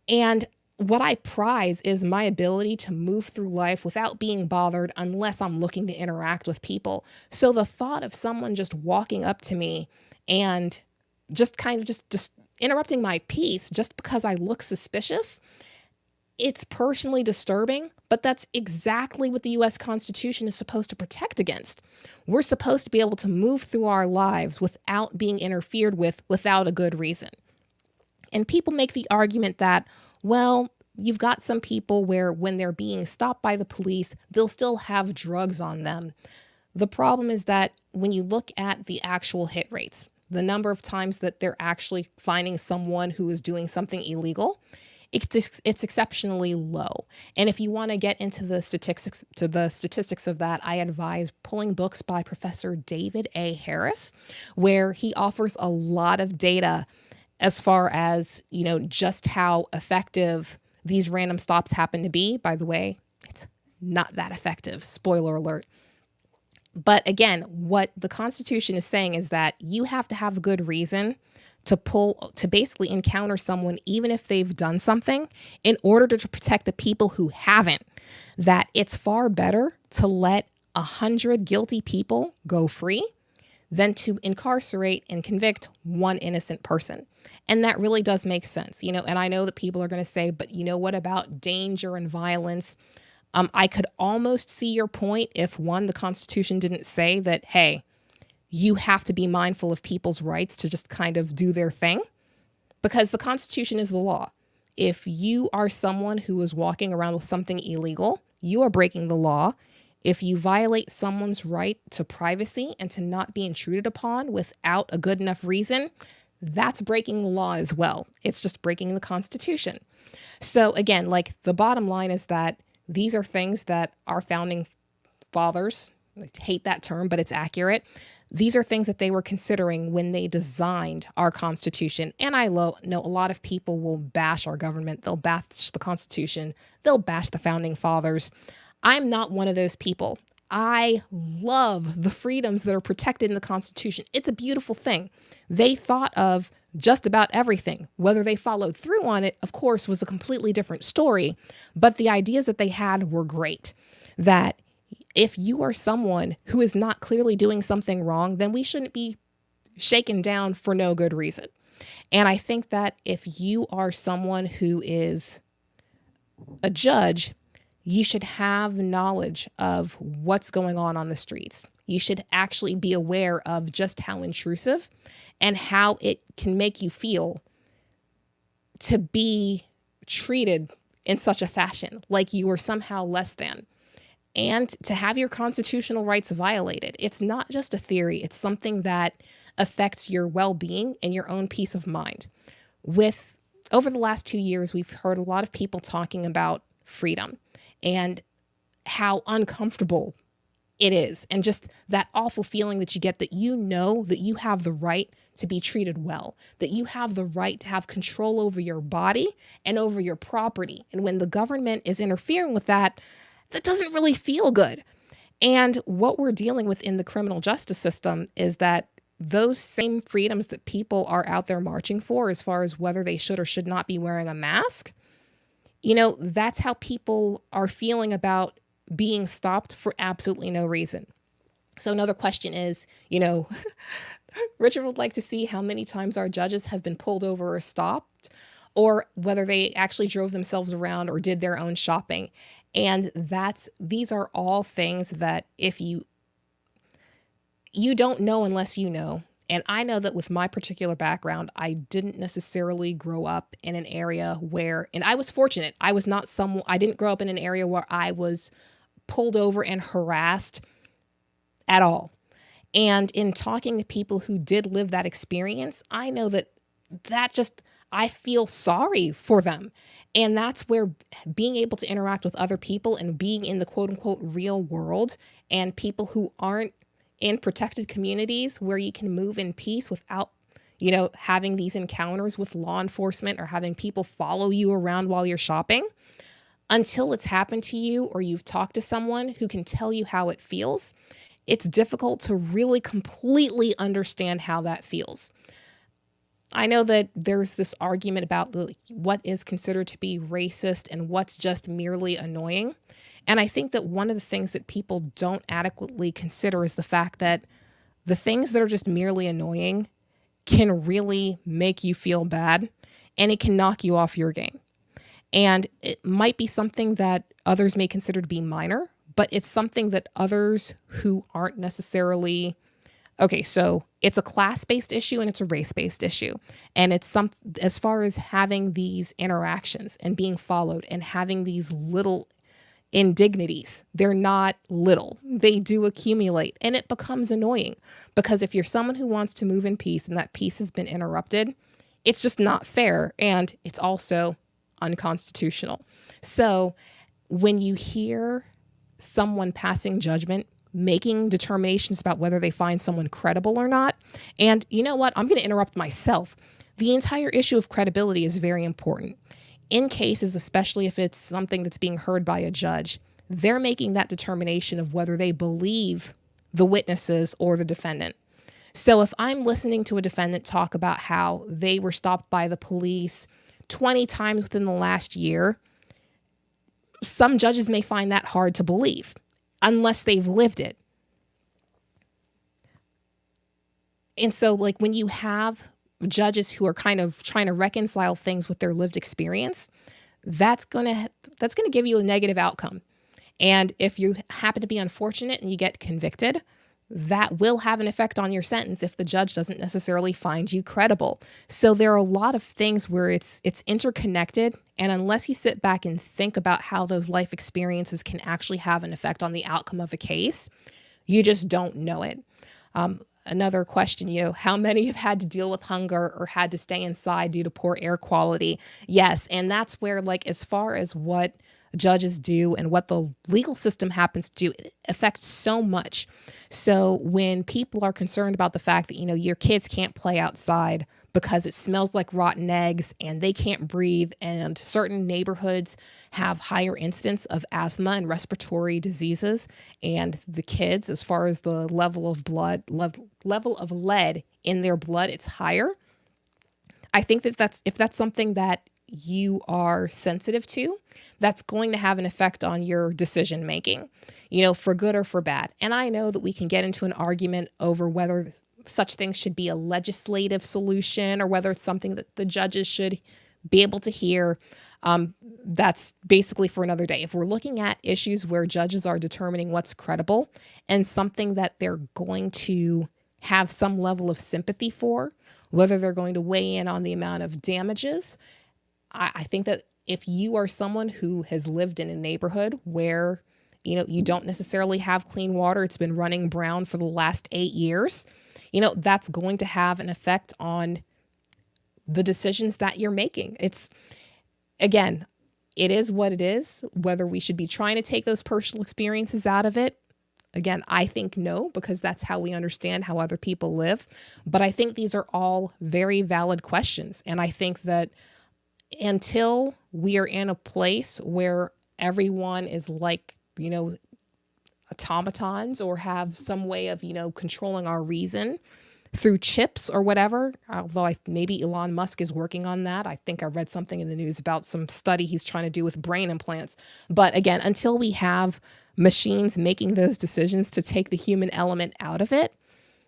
And what I prize is my ability to move through life without being bothered unless I'm looking to interact with people. So the thought of someone just walking up to me and just kind of just interrupting my peace just because I look suspicious, it's personally disturbing, but that's exactly what the US Constitution is supposed to protect against. We're supposed to be able to move through our lives without being interfered with without a good reason. And people make the argument that, well, you've got some people where when they're being stopped by the police, they'll still have drugs on them. The problem is that when you look at the actual hit rates, the number of times that they're actually finding someone who is doing something illegal, it's exceptionally low. And if you want to get into the statistics of that, I advise pulling books by Professor David A. Harris, where he offers a lot of data as far as, just how effective these random stops happen to be. By the way, it's not that effective. Spoiler alert. But again, what the Constitution is saying is that you have to have a good reason to basically encounter someone, even if they've done something, in order to protect the people who haven't. That it's far better to let 100 guilty people go free than to incarcerate and convict one innocent person. And that really does make sense, and I know that people are going to say, but what about danger and violence? I could almost see your point if, one, the Constitution didn't say that, hey, you have to be mindful of people's rights to just kind of do their thing, because the Constitution is the law. If you are someone who is walking around with something illegal, you are breaking the law. If you violate someone's right to privacy and to not be intruded upon without a good enough reason, that's breaking the law as well. It's just breaking the Constitution. So again, the bottom line is that these are things that our founding fathers, I hate that term, but it's accurate. These are things that they were considering when they designed our Constitution. And I know a lot of people will bash our government. They'll bash the Constitution. They'll bash the founding fathers. I'm not one of those people. I love the freedoms that are protected in the Constitution. It's a beautiful thing. They thought of just about everything. Whether they followed through on it, of course, was a completely different story. But the ideas that they had were great. That if you are someone who is not clearly doing something wrong, then we shouldn't be shaken down for no good reason. And I think that if you are someone who is a judge, you should have knowledge of what's going on the streets. You should actually be aware of just how intrusive and how it can make you feel to be treated in such a fashion, like you are somehow less than, and to have your constitutional rights violated. It's not just a theory. It's something that affects your well-being and your own peace of mind. Over the last 2 years, we've heard a lot of people talking about freedom and how uncomfortable it is, and just that awful feeling that you get that that you have the right to be treated well, that you have the right to have control over your body and over your property. And when the government is interfering with that, that doesn't really feel good. And what we're dealing with in the criminal justice system is that those same freedoms that people are out there marching for, as far as whether they should or should not be wearing a mask, that's how people are feeling about being stopped for absolutely no reason. So another question is, Richard would like to see how many times our judges have been pulled over or stopped, or whether they actually drove themselves around or did their own shopping. And these are all things that if you don't know unless you know. And I know that with my particular background, I didn't necessarily grow up in an area where, and I was fortunate. I didn't grow up in an area where I was pulled over and harassed at all. And in talking to people who did live that experience, I know that just, I feel sorry for them. And that's where being able to interact with other people and being in the quote unquote real world and people who aren't in protected communities where you can move in peace without, having these encounters with law enforcement or having people follow you around while you're shopping, until it's happened to you or you've talked to someone who can tell you how it feels, it's difficult to really completely understand how that feels. I know that there's this argument about what is considered to be racist and what's just merely annoying. And I think that one of the things that people don't adequately consider is the fact that the things that are just merely annoying can really make you feel bad and it can knock you off your game. And it might be something that others may consider to be minor, but it's something that others who aren't necessarily, okay, so it's a class-based issue and it's a race-based issue. And it's as far as having these interactions and being followed and having these little indignities, they're not little. They do accumulate and it becomes annoying because if you're someone who wants to move in peace and that peace has been interrupted, it's just not fair and it's also unconstitutional. So when you hear someone passing judgment, making determinations about whether they find someone credible or not. And you know what? I'm going to interrupt myself. The entire issue of credibility is very important. In cases, especially if it's something that's being heard by a judge, they're making that determination of whether they believe the witnesses or the defendant. So if I'm listening to a defendant talk about how they were stopped by the police 20 times within the last year, some judges may find that hard to believe unless they've lived it. And so when you have judges who are kind of trying to reconcile things with their lived experience, that's going to give you a negative outcome. And if you happen to be unfortunate and you get convicted, that will have an effect on your sentence if the judge doesn't necessarily find you credible. So there are a lot of things where it's interconnected. And unless you sit back and think about how those life experiences can actually have an effect on the outcome of a case, you just don't know it. Another question, how many have had to deal with hunger or had to stay inside due to poor air quality? Yes. And that's where, as far as what judges do and what the legal system happens to do, it affects so much. So when people are concerned about the fact that, your kids can't play outside because it smells like rotten eggs and they can't breathe, and certain neighborhoods have higher incidence of asthma and respiratory diseases, and the kids, as far as the level of lead in their blood, it's higher. I think that if that's something that you are sensitive to, that's going to have an effect on your decision making, for good or for bad. And I know that we can get into an argument over whether such things should be a legislative solution or whether it's something that the judges should be able to hear. That's basically for another day. If we're looking at issues where judges are determining what's credible and something that they're going to have some level of sympathy for, whether they're going to weigh in on the amount of damages, I think that if you are someone who has lived in a neighborhood where, you don't necessarily have clean water, it's been running brown for the last 8 years, that's going to have an effect on the decisions that you're making. Again, it is what it is. Whether we should be trying to take those personal experiences out of it, again, I think no, because that's how we understand how other people live. But I think these are all very valid questions. And I think that until we are in a place where everyone is automatons or have some way of, controlling our reason through chips or whatever, although maybe Elon Musk is working on that. I think I read something in the news about some study he's trying to do with brain implants. But again, until we have machines making those decisions to take the human element out of it,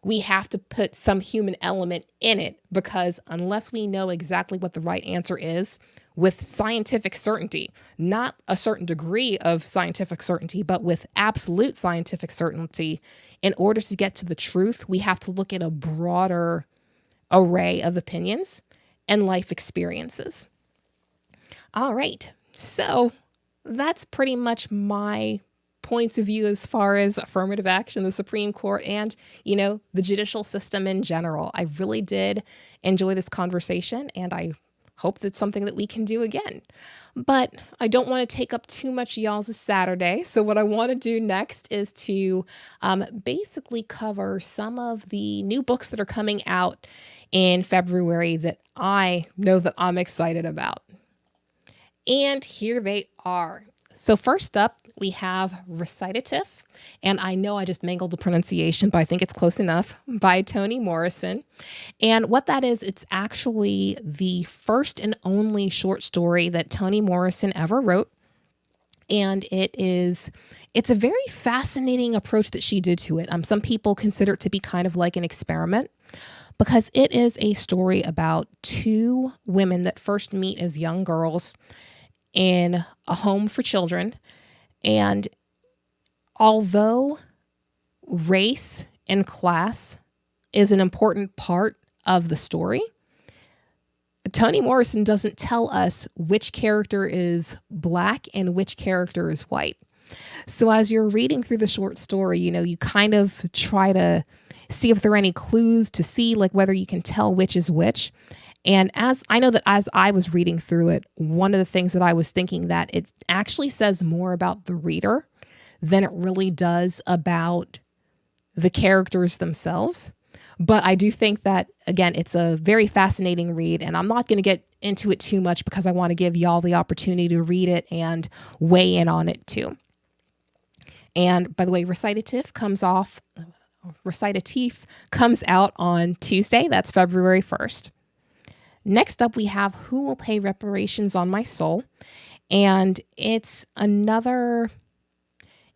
we have to put some human element in it, because unless we know exactly what the right answer is with scientific certainty, not a certain degree of scientific certainty, but with absolute scientific certainty, in order to get to the truth, we have to look at a broader array of opinions and life experiences. All right. So that's pretty much my points of view as far as affirmative action, the Supreme Court, and, the judicial system in general. I really did enjoy this conversation, and I hope that's something that we can do again. But I don't want to take up too much y'all's Saturday. So what I want to do next is to basically cover some of the new books that are coming out in February that I know that I'm excited about. And here they are. So first up, we have Recitative, and I know I just mangled the pronunciation, but I think it's close enough, by Toni Morrison. And what that is, it's actually the first and only short story that Toni Morrison ever wrote. And it's a very fascinating approach that she did to it. Some people consider it to be kind of like an experiment, because it is a story about two women that first meet as young girls in a home for children. And although race and class is an important part of the story, Toni Morrison doesn't tell us which character is Black and which character is white. So as you're reading through the short story, you kind of try to see if there are any clues to see like whether you can tell which is which. And as I was reading through it, one of the things that I was thinking that it actually says more about the reader than it really does about the characters themselves. But I do think that, again, it's a very fascinating read, and I'm not going to get into it too much because I want to give y'all the opportunity to read it and weigh in on it too. And by the way, Recitative comes out on Tuesday. That's February 1st. Next up, we have Who Will Pay Reparations on My Soul? And it's another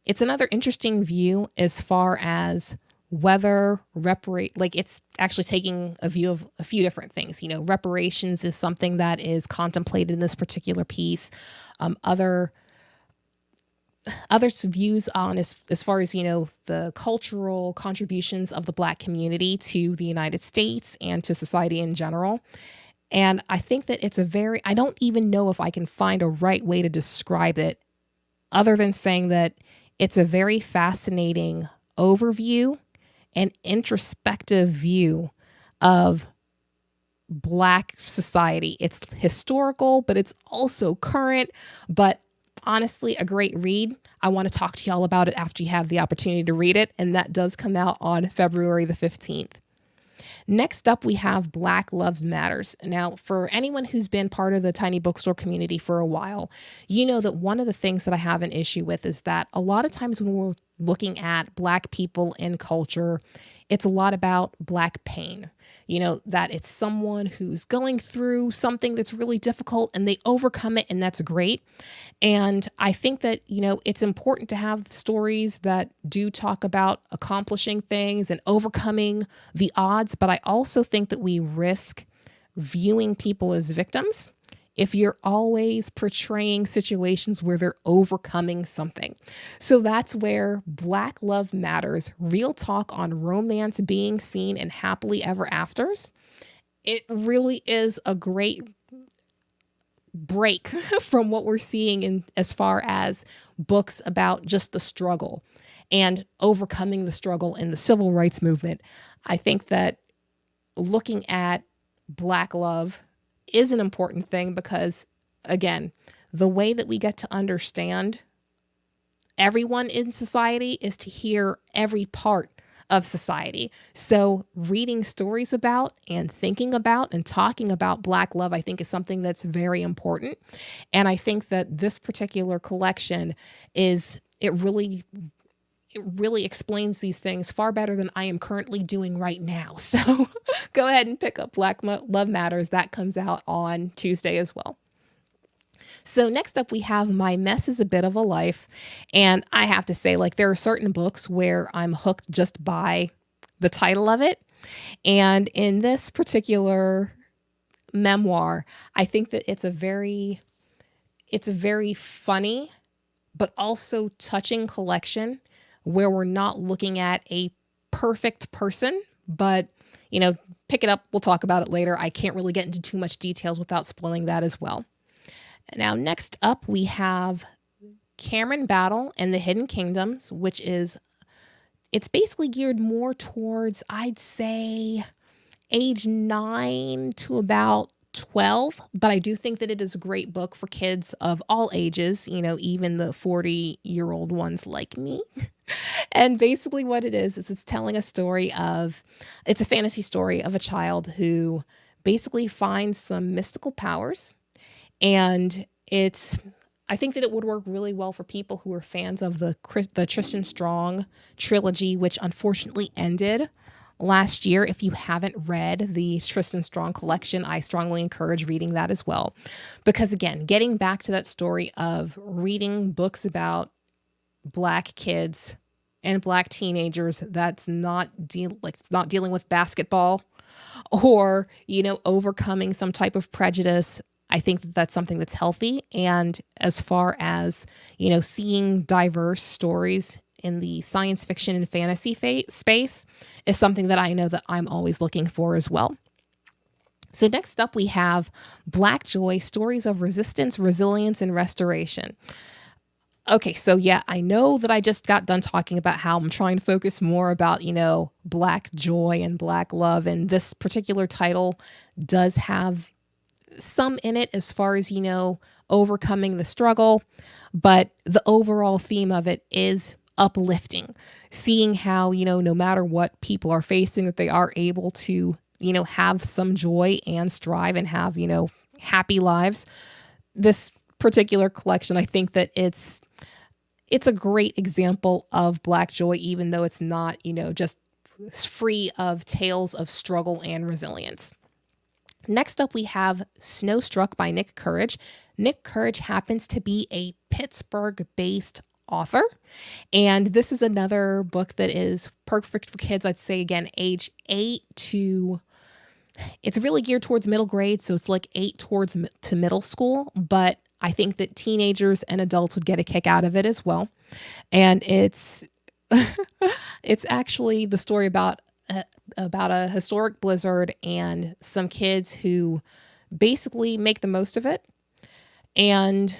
interesting view as far as whether it's actually taking a view of a few different things. Reparations is something that is contemplated in this particular piece. Others' views on as far as, the cultural contributions of the Black community to the United States and to society in general. And I think that I don't even know if I can find a right way to describe it other than saying that it's a very fascinating overview and introspective view of Black society. It's historical, but it's also current, but honestly, a great read. I want to talk to y'all about it after you have the opportunity to read it, and that does come out on February the 15th. Next up, we have Black Lives Matters. Now, for anyone who's been part of the Tiny Bookstore community for a while, you know that one of the things that I have an issue with is that a lot of times when we're looking at Black people in culture, it's a lot about Black pain. That it's someone who's going through something that's really difficult and they overcome it, and that's great. And I think that, it's important to have stories that do talk about accomplishing things and overcoming the odds. But I also think that we risk viewing people as victims if you're always portraying situations where they're overcoming something. So that's where Black Love Matters, real talk on romance being seen in happily ever afters. It really is a great break from what we're seeing in as far as books about just the struggle and overcoming the struggle in the civil rights movement. I think that looking at Black love is an important thing because, again, the way that we get to understand everyone in society is to hear every part of society. So reading stories about and thinking about and talking about Black love, I think, is something that's very important. And I think that this particular collection really explains these things far better than I am currently doing right now. So go ahead and pick up Black Love Matters. That comes out on Tuesday as well. So next up, we have My Mess is a Bit of a Life. And I have to say, there are certain books where I'm hooked just by the title of it. And in this particular memoir, I think that it's a very funny but also touching collection where we're not looking at a perfect person, but pick it up. We'll talk about it later. I can't really get into too much details without spoiling that as well. Now, next up, we have Cameron Battle and the Hidden Kingdoms, which it's basically geared more towards, I'd say, age 9 to about 12, but I do think that it is a great book for kids of all ages, even the 40-year-old ones like me. And basically what it is it's telling it's a fantasy story of a child who basically finds some mystical powers. And I think that it would work really well for people who are fans of the Tristan Strong trilogy, which unfortunately ended last year. If you haven't read the Tristan Strong collection, I strongly encourage reading that as well. Because again, getting back to that story of reading books about Black kids and Black teenagers that's not dealing with basketball or, overcoming some type of prejudice. I think that that's something that's healthy. And as far as, seeing diverse stories in the science fiction and fantasy space is something that I know that I'm always looking for as well. So next up, we have Black Joy, Stories of Resistance, Resilience, and Restoration. Okay, so yeah, I know that I just got done talking about how I'm trying to focus more about, Black joy and Black love. And this particular title does have some in it as far as, overcoming the struggle. But the overall theme of it is uplifting, seeing how, no matter what people are facing, that they are able to, have some joy and strive and have, happy lives. This particular collection, I think that it's a great example of Black joy, even though it's not, just free of tales of struggle and resilience. Next up, we have Snowstruck by Nick Courage. Nick Courage happens to be a Pittsburgh-based author, and this is another book that is perfect for kids. I'd say, again, age 8 to... It's really geared towards middle grade, so it's like 8 to middle school, but I think that teenagers and adults would get a kick out of it as well. And it's actually the story about a historic blizzard and some kids who basically make the most of it. And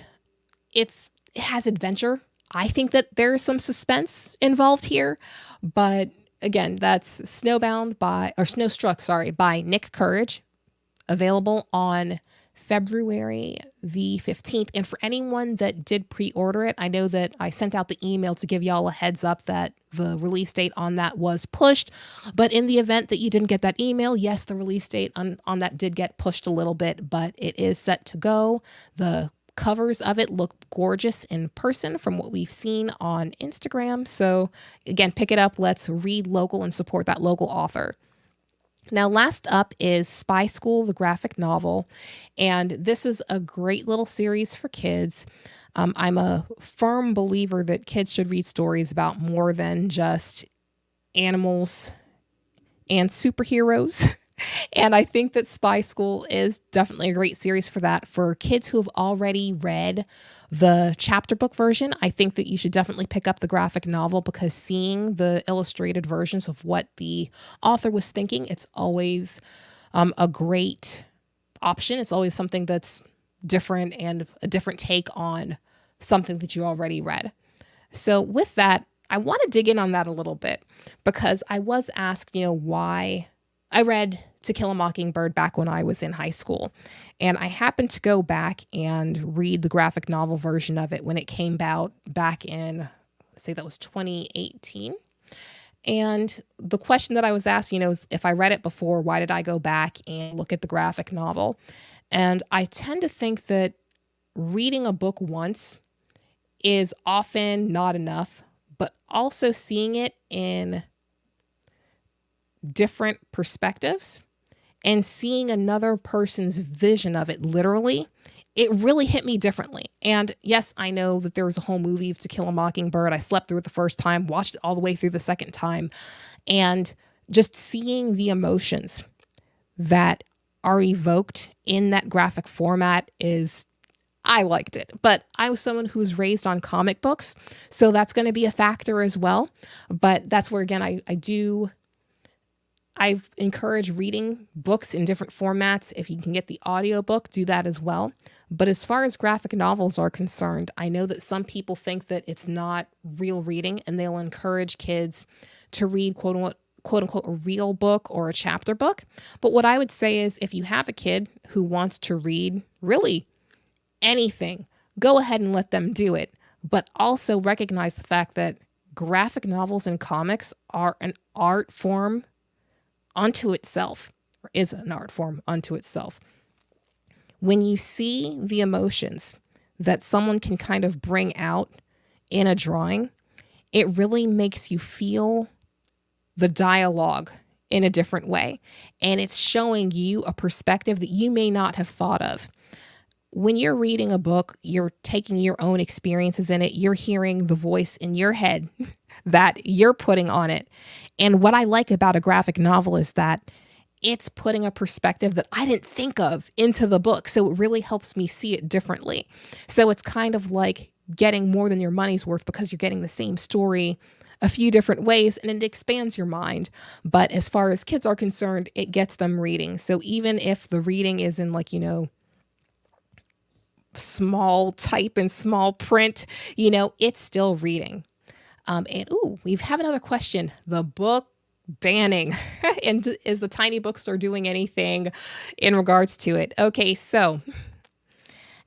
it has adventure. I think that there's some suspense involved here, but again, that's Snowstruck by Nick Courage, available on February the 15th. And for anyone that did pre-order it, I know that I sent out the email to give y'all a heads up that the release date on that was pushed. But in the event that you didn't get that email, yes, the release date on that did get pushed a little bit, but it is set to go. The covers of it look gorgeous in person from what we've seen on Instagram. So again, pick it up. Let's read local and support that local author. Now, last up is Spy School, the graphic novel. And this is a great little series for kids. I'm a firm believer that kids should read stories about more than just animals and superheroes. And I think that Spy School is definitely a great series for that. For kids who have already read the chapter book version, I think that you should definitely pick up the graphic novel, because seeing the illustrated versions of what the author was thinking, it's always a great option. It's always something that's different and a different take on something that you already read. So with that, I want to dig in on that a little bit, because I was asked, why I read To Kill a Mockingbird back when I was in high school. And I happened to go back and read the graphic novel version of it when it came out back in, say that was 2018. And the question that I was asked, is if I read it before, why did I go back and look at the graphic novel? And I tend to think that reading a book once is often not enough, but also seeing it in different perspectives and seeing another person's vision of it literally, it really hit me differently. And yes, I know that there was a whole movie of To Kill a Mockingbird. I slept through it the first time, watched it all the way through the second time. And just seeing the emotions that are evoked in that graphic format I liked it. But I was someone who was raised on comic books, so that's going to be a factor as well. But that's where, again, I encourage reading books in different formats. If you can get the audiobook, do that as well. But as far as graphic novels are concerned, I know that some people think that it's not real reading, and they'll encourage kids to read quote unquote a real book or a chapter book. But what I would say is, if you have a kid who wants to read really anything, go ahead and let them do it. But also recognize the fact that graphic novels and comics are an art form unto itself, or is an art form unto itself. When you see the emotions that someone can kind of bring out in a drawing, it really makes you feel the dialogue in a different way. And it's showing you a perspective that you may not have thought of. When you're reading a book, you're taking your own experiences in it. You're hearing the voice in your head that you're putting on it. And what I like about a graphic novel is that it's putting a perspective that I didn't think of into the book. So it really helps me see it differently. So it's kind of like getting more than your money's worth, because you're getting the same story a few different ways, and it expands your mind. But as far as kids are concerned, it gets them reading. So even if the reading is in, like, small type and small print, it's still reading. We have another question. The book banning. And is the Tiny Bookstore doing anything in regards to it? Okay, so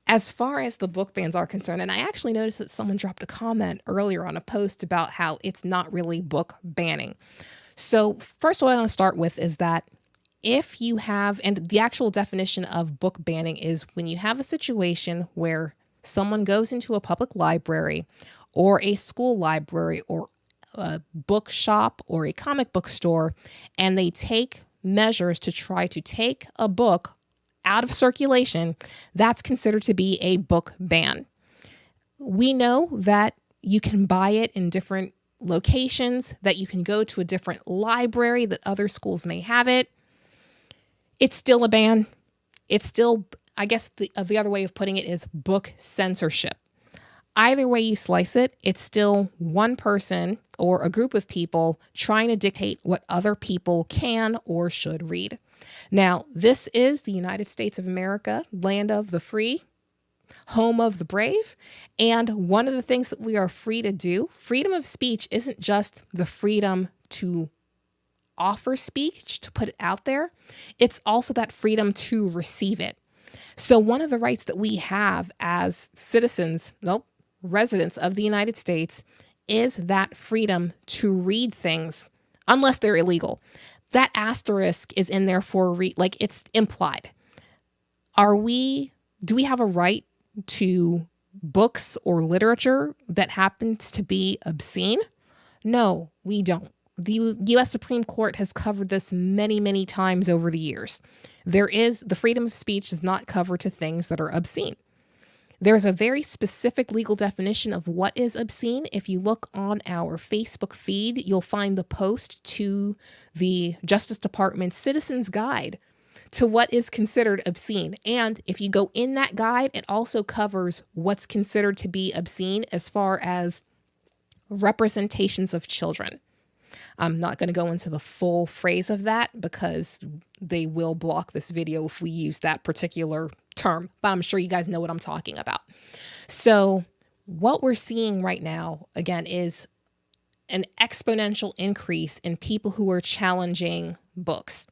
as far as the book bans are concerned, and I actually noticed that someone dropped a comment earlier on a post about how it's not really book banning. So first, what I want to start with is that if you have, and the actual definition of book banning is when you have a situation where someone goes into a public library or a school library or a bookshop or a comic book store, and they take measures to try to take a book out of circulation, that's considered to be a book ban. We know that you can buy it in different locations, that you can go to a different library, that other schools may have it. It's still a ban. It's still, I guess the other way of putting it is book censorship. Either way you slice it, it's still one person or a group of people trying to dictate what other people can or should read. Now, this is the United States of America, land of the free, home of the brave. And one of the things that we are free to do, freedom of speech isn't just the freedom to offer speech, to put it out there. It's also that freedom to receive it. So one of the rights that we have as residents of the United States is that freedom to read things, unless they're illegal. That asterisk is in there for it's implied. Do we have a right to books or literature that happens to be obscene? No, we don't. The U.S. Supreme Court has covered this many, many times over the years. The freedom of speech does not cover to things that are obscene. There's a very specific legal definition of what is obscene. If you look on our Facebook feed, you'll find the post to the Justice Department's Citizens Guide to what is considered obscene. And if you go in that guide, it also covers what's considered to be obscene as far as representations of children. I'm not going to go into the full phrase of that because they will block this video if we use that particular term, but I'm sure you guys know what I'm talking about. So what we're seeing right now, again, is an exponential increase in people who are challenging books.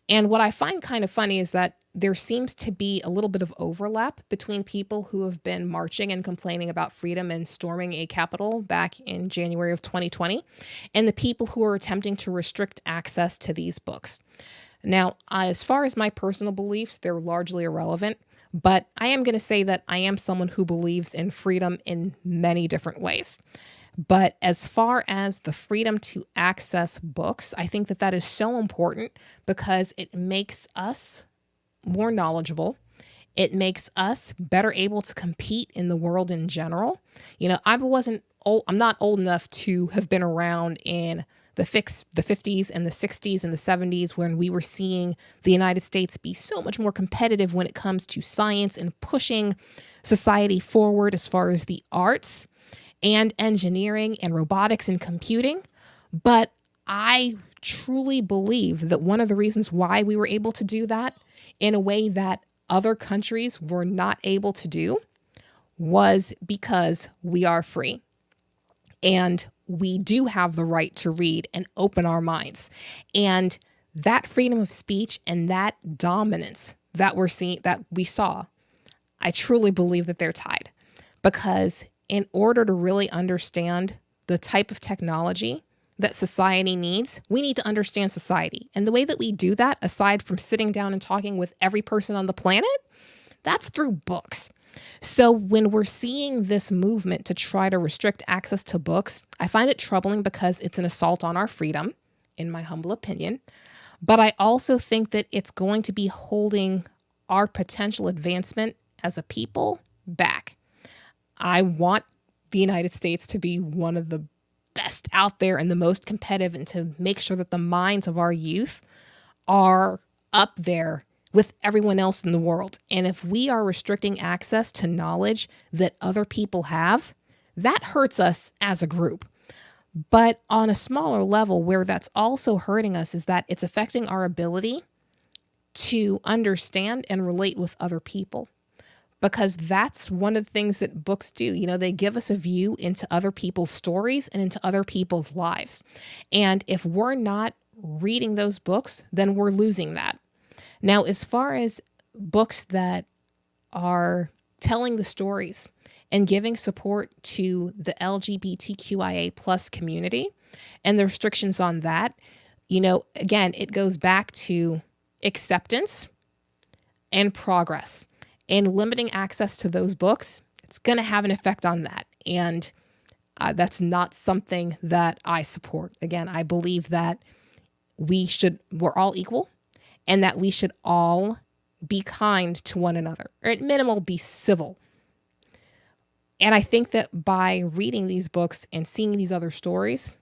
And what I find kind of funny is that there seems to be a little bit of overlap between people who have been marching and complaining about freedom and storming a Capitol back in January of 2020, and the people who are attempting to restrict access to these books. Now, as far as my personal beliefs, they're largely irrelevant, but I am going to say that I am someone who believes in freedom in many different ways. But as far as the freedom to access books, I think that is so important because it makes us more knowledgeable. It makes us better able to compete in the world in general. I'm not old enough to have been around in the 50s and the 60s and the 70s, when we were seeing the United States be so much more competitive when it comes to science and pushing society forward as far as the arts and engineering and robotics and computing. But I truly believe that one of the reasons why we were able to do that in a way that other countries were not able to do was because we are free. And we do have the right to read and open our minds. And that freedom of speech and that dominance that we saw, I truly believe that they're tied. Because in order to really understand the type of technology that society needs, we need to understand society. And the way that we do that, aside from sitting down and talking with every person on the planet, that's through books. So when we're seeing this movement to try to restrict access to books, I find it troubling because it's an assault on our freedom, in my humble opinion. But I also think that it's going to be holding our potential advancement as a people back. I want the United States to be one of the best out there and the most competitive, and to make sure that the minds of our youth are up there with everyone else in the world. And if we are restricting access to knowledge that other people have, that hurts us as a group. But on a smaller level, where that's also hurting us is that it's affecting our ability to understand and relate with other people. Because that's one of the things that books do. You know, they give us a view into other people's stories and into other people's lives. And if we're not reading those books, then we're losing that. Now, as far as books that are telling the stories and giving support to the LGBTQIA plus community and the restrictions on that, you know, again, it goes back to acceptance and progress. And limiting access to those books, it's going to have an effect on that. And that's not something that I support. Again, I believe that we're all equal, and that we should all be kind to one another, or at minimal, be civil. And I think that by reading these books and seeing these other stories,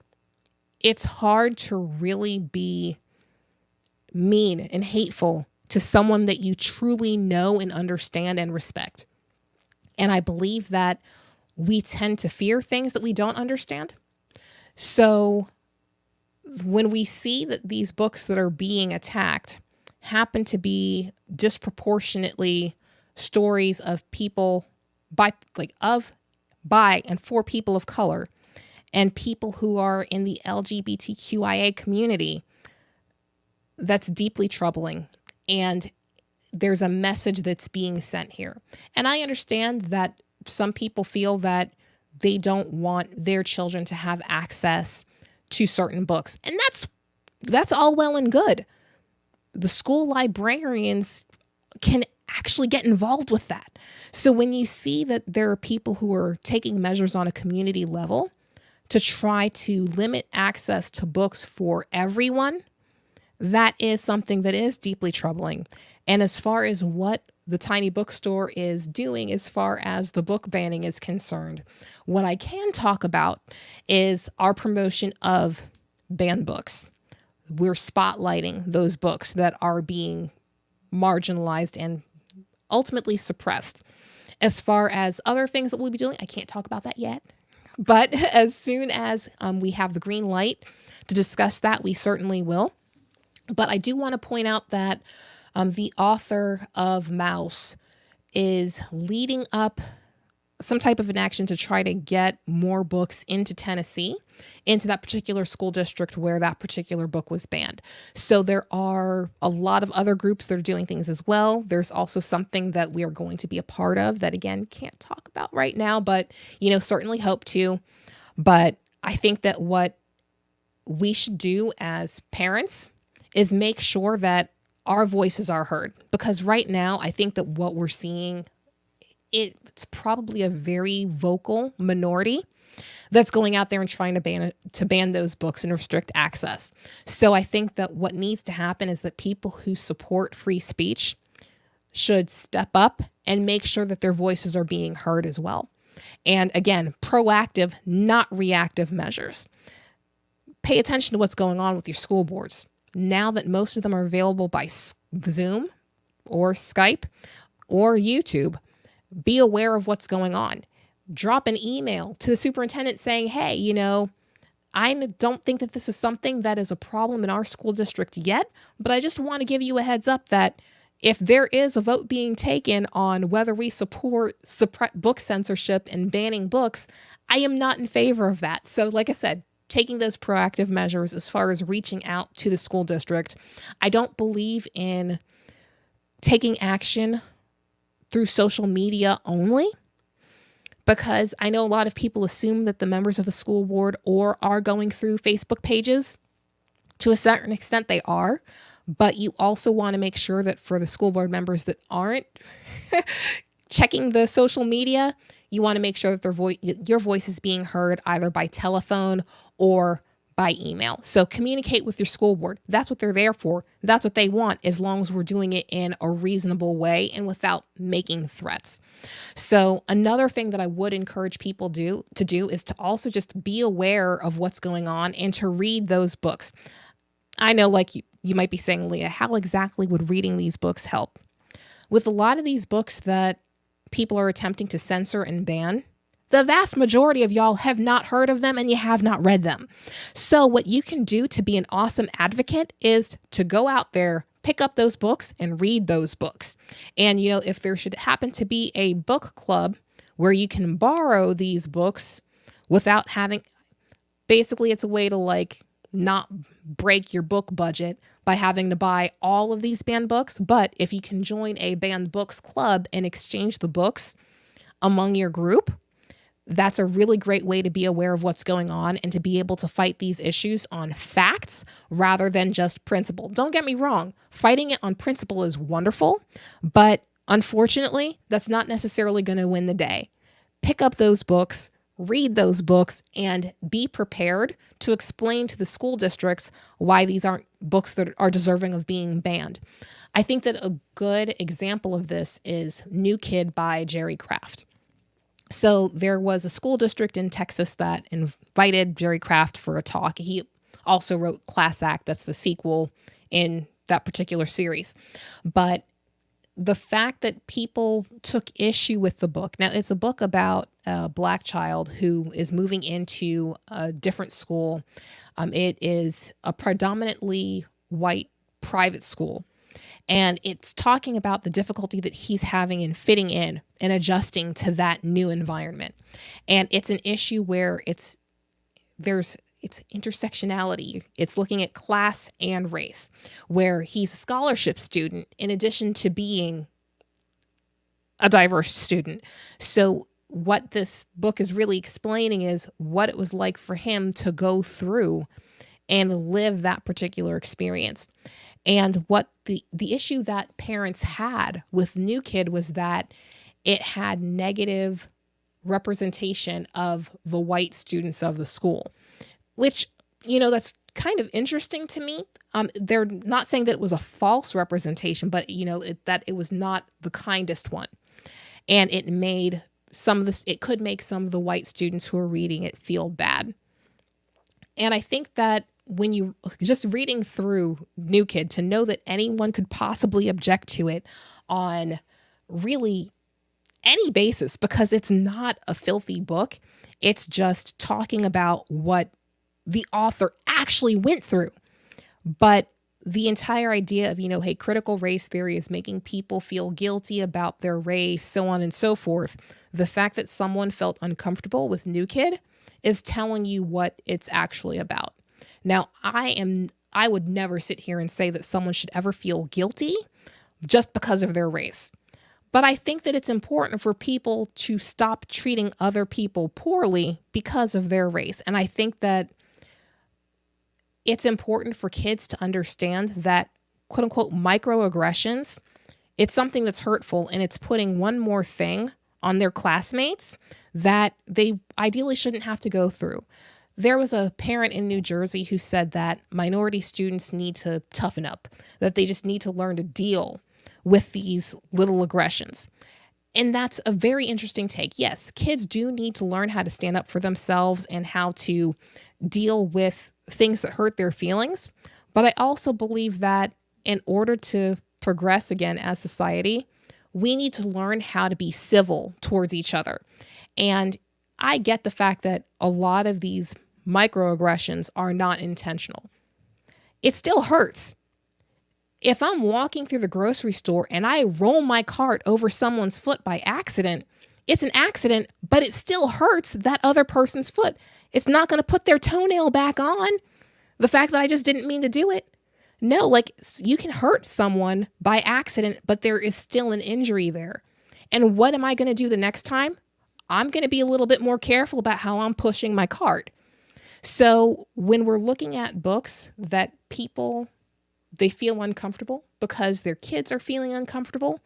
it's hard to really be mean and hateful to someone that you truly know and understand and respect. And I believe that we tend to fear things that we don't understand. So when we see that these books that are being attacked happen to be disproportionately stories of people by and for people of color and people who are in the LGBTQIA community, that's deeply troubling. And there's a message that's being sent here. And I understand that some people feel that they don't want their children to have access to certain books. And that's all well and good. The school librarians can actually get involved with that. So when you see that there are people who are taking measures on a community level to try to limit access to books for everyone, that is something that is deeply troubling. And as far as what the Tiny Bookstore is doing as far as the book banning is concerned, what I can talk about is our promotion of banned books. We're spotlighting those books that are being marginalized and ultimately suppressed. As far as other things that we'll be doing, I can't talk about that yet. But as soon as we have the green light to discuss that, we certainly will. But I do want to point out that the author of Mouse is leading up some type of an action to try to get more books into Tennessee, into that particular school district where that particular book was banned. So there are a lot of other groups that are doing things as well. There's also something that we are going to be a part of that, again, can't talk about right now, but, certainly hope to. But I think that what we should do as parents is make sure that our voices are heard. Because right now, I think that what we're seeing, it's probably a very vocal minority that's going out there and trying to ban those books and restrict access. So I think that what needs to happen is that people who support free speech should step up and make sure that their voices are being heard as well. And again, proactive, not reactive measures. pay attention to what's going on with your school boards. Now that most of them are available by Zoom or Skype or YouTube, be aware of what's going on. Drop an email to the superintendent saying, hey, I don't think that this is something that is a problem in our school district yet, but I just want to give you a heads up that if there is a vote being taken on whether we support book censorship and banning books, I am not in favor of that. So like I said, taking those proactive measures as far as reaching out to the school district. I don't believe in taking action through social media only, because I know a lot of people assume that the members of the school board are going through Facebook pages. To a certain extent, they are. But you also want to make sure that for the school board members that aren't checking the social media, you want to make sure that your voice is being heard either by telephone or by email. So communicate with your school board. That's what they're there for. That's what they want, as long as we're doing it in a reasonable way and without making threats. So another thing that I would encourage people to do is to also just be aware of what's going on and to read those books. I know, like you might be saying, Leah, how exactly would reading these books help? With a lot of these books that people are attempting to censor and ban, the vast majority of y'all have not heard of them and you have not read them. So what you can do to be an awesome advocate is to go out there, pick up those books and read those books. And, if there should happen to be a book club where you can borrow these books without having, basically it's a way to not break your book budget by having to buy all of these banned books. But if you can join a banned books club and exchange the books among your group, that's a really great way to be aware of what's going on and to be able to fight these issues on facts rather than just principle. Don't get me wrong. Fighting it on principle is wonderful, but unfortunately, that's not necessarily going to win the day. Pick up those books, read those books, and be prepared to explain to the school districts why these aren't books that are deserving of being banned. I think that a good example of this is New Kid by Jerry Craft. So there was a school district in Texas that invited Jerry Craft for a talk. He also wrote Class Act, that's the sequel in that particular series. But the fact that people took issue with the book, now it's a book about a Black child who is moving into a different school. It is a predominantly white private school. And it's talking about the difficulty that he's having in fitting in and adjusting to that new environment. And it's an issue where it's intersectionality. It's looking at class and race, where he's a scholarship student in addition to being a diverse student. So what this book is really explaining is what it was like for him to go through and live that particular experience. And what the issue that parents had with New Kid was that it had negative representation of the white students of the school, which, that's kind of interesting to me. They're not saying that it was a false representation, but, that it was not the kindest one. And it made it could make some of the white students who are reading it feel bad. And I think that when you just reading through New Kid, to know that anyone could possibly object to it on really any basis, because it's not a filthy book. It's just talking about what the author actually went through. But the entire idea of, hey, critical race theory is making people feel guilty about their race, so on and so forth. The fact that someone felt uncomfortable with New Kid is telling you what it's actually about. Now, I would never sit here and say that someone should ever feel guilty just because of their race. But I think that it's important for people to stop treating other people poorly because of their race. And I think that it's important for kids to understand that, quote unquote, microaggressions, it's something that's hurtful, and it's putting one more thing on their classmates that they ideally shouldn't have to go through. There was a parent in New Jersey who said that minority students need to toughen up, that they just need to learn to deal with these little aggressions. And that's a very interesting take. Yes, kids do need to learn how to stand up for themselves and how to deal with things that hurt their feelings. But I also believe that in order to progress again as society, we need to learn how to be civil towards each other. And I get the fact that a lot of these microaggressions are not intentional. It still hurts. If I'm walking through the grocery store and I roll my cart over someone's foot by accident, it's an accident, but it still hurts that other person's foot. It's not going to put their toenail back on. The fact that I just didn't mean to do it. No, like you can hurt someone by accident, but there is still an injury there. And what am I going to do the next time? I'm going to be a little bit more careful about how I'm pushing my cart. So when we're looking at books that people, they feel uncomfortable because their kids are feeling uncomfortable,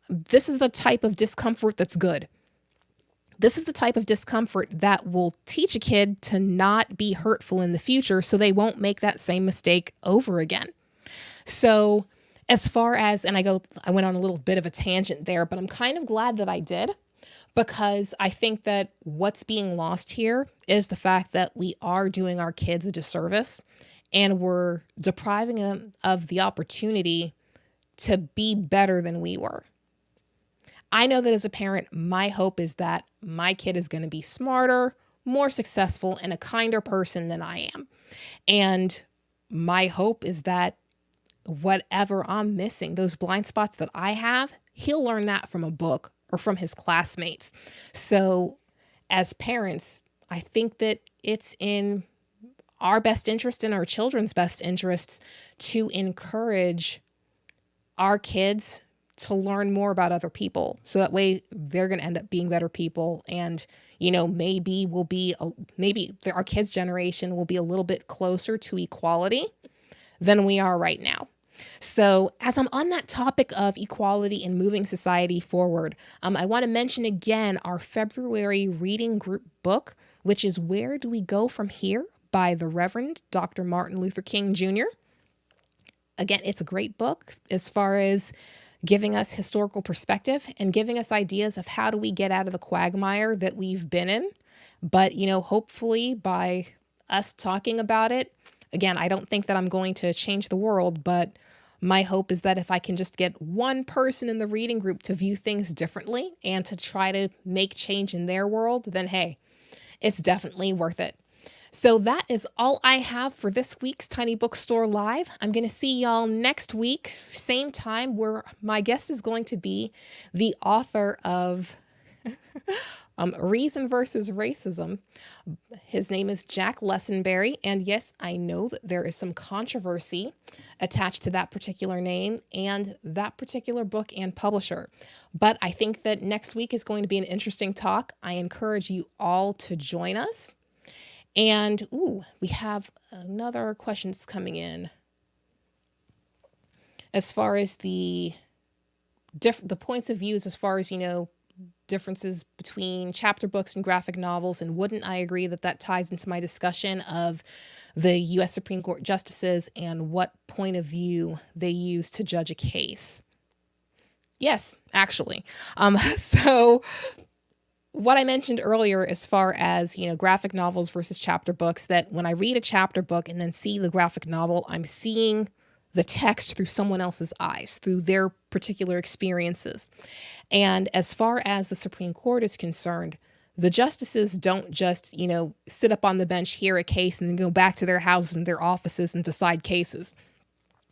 this is the type of discomfort that's good. This is the type of discomfort that will teach a kid to not be hurtful in the future so they won't make that same mistake over again. So as far as, and I went on a little bit of a tangent there, but I'm kind of glad that I did, because I think that what's being lost here is the fact that we are doing our kids a disservice and we're depriving them of the opportunity to be better than we were. I know that as a parent, my hope is that my kid is going to be smarter, more successful, and a kinder person than I am. And my hope is that whatever I'm missing, those blind spots that I have, he'll learn that from a book or from his classmates. So as parents, I think that it's in our best interest and our children's best interests to encourage our kids to learn more about other people. So that way they're going to end up being better people. And, maybe our kids' generation will be a little bit closer to equality than we are right now. So as I'm on that topic of equality and moving society forward, I want to mention again our February reading group book, which is Where Do We Go From Here by the Reverend Dr. Martin Luther King Jr. Again, it's a great book as far as giving us historical perspective and giving us ideas of how do we get out of the quagmire that we've been in. But, hopefully by us talking about it, again, I don't think that I'm going to change the world, but my hope is that if I can just get one person in the reading group to view things differently and to try to make change in their world, then hey, it's definitely worth it. So that is all I have for this week's Tiny Bookstore Live. I'm going to see y'all next week, same time, where my guest is going to be the author of Reason versus Racism. His name is Jack Lessenberry. And yes, I know that there is some controversy attached to that particular name and that particular book and publisher. But I think that next week is going to be an interesting talk. I encourage you all to join us. And, we have another questions coming in. As far as the points of views, as far as, differences between chapter books and graphic novels, and wouldn't I agree that ties into my discussion of the U.S. Supreme Court justices and what point of view they use to judge a case? Yes, actually. So what I mentioned earlier as far as, graphic novels versus chapter books, that when I read a chapter book and then see the graphic novel, I'm seeing the text through someone else's eyes, through their particular experiences. And as far as the Supreme Court is concerned, the justices don't just, sit up on the bench, hear a case, and then go back to their houses and their offices and decide cases.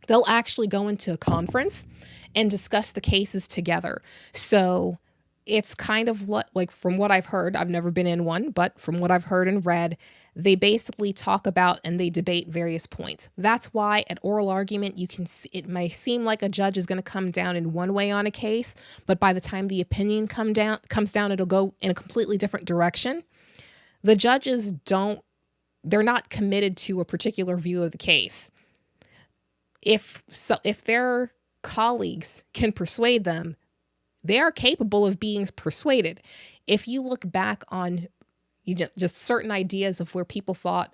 They'll actually go into a conference and discuss the cases together. So it's kind of like from what I've heard, I've never been in one, but from what I've heard and read, they basically talk about and they debate various points. That's why at oral argument, it may seem like a judge is going to come down in one way on a case, but by the time the opinion comes down, it'll go in a completely different direction. The judges they're not committed to a particular view of the case. If their colleagues can persuade them, they are capable of being persuaded. If you look back on just certain ideas of where people thought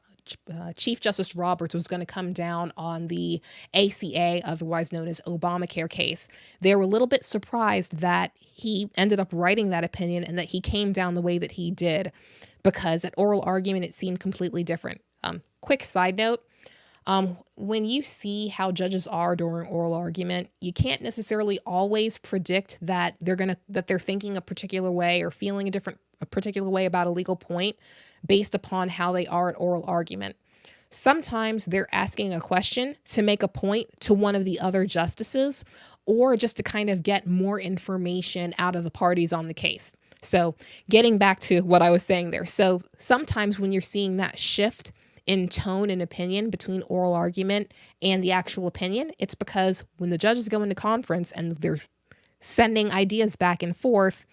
Chief Justice Roberts was going to come down on the ACA, otherwise known as Obamacare case, they were a little bit surprised that he ended up writing that opinion and that he came down the way that he did, because at oral argument, it seemed completely different. Quick side note. When you see how judges are during oral argument, you can't necessarily always predict that they're thinking a particular way or feeling a particular way about a legal point based upon how they are at oral argument. Sometimes they're asking a question to make a point to one of the other justices or just to kind of get more information out of the parties on the case. So getting back to what I was saying there. So sometimes when you're seeing that shift in tone and opinion between oral argument and the actual opinion, it's because when the judges go into conference and they're sending ideas back and forth,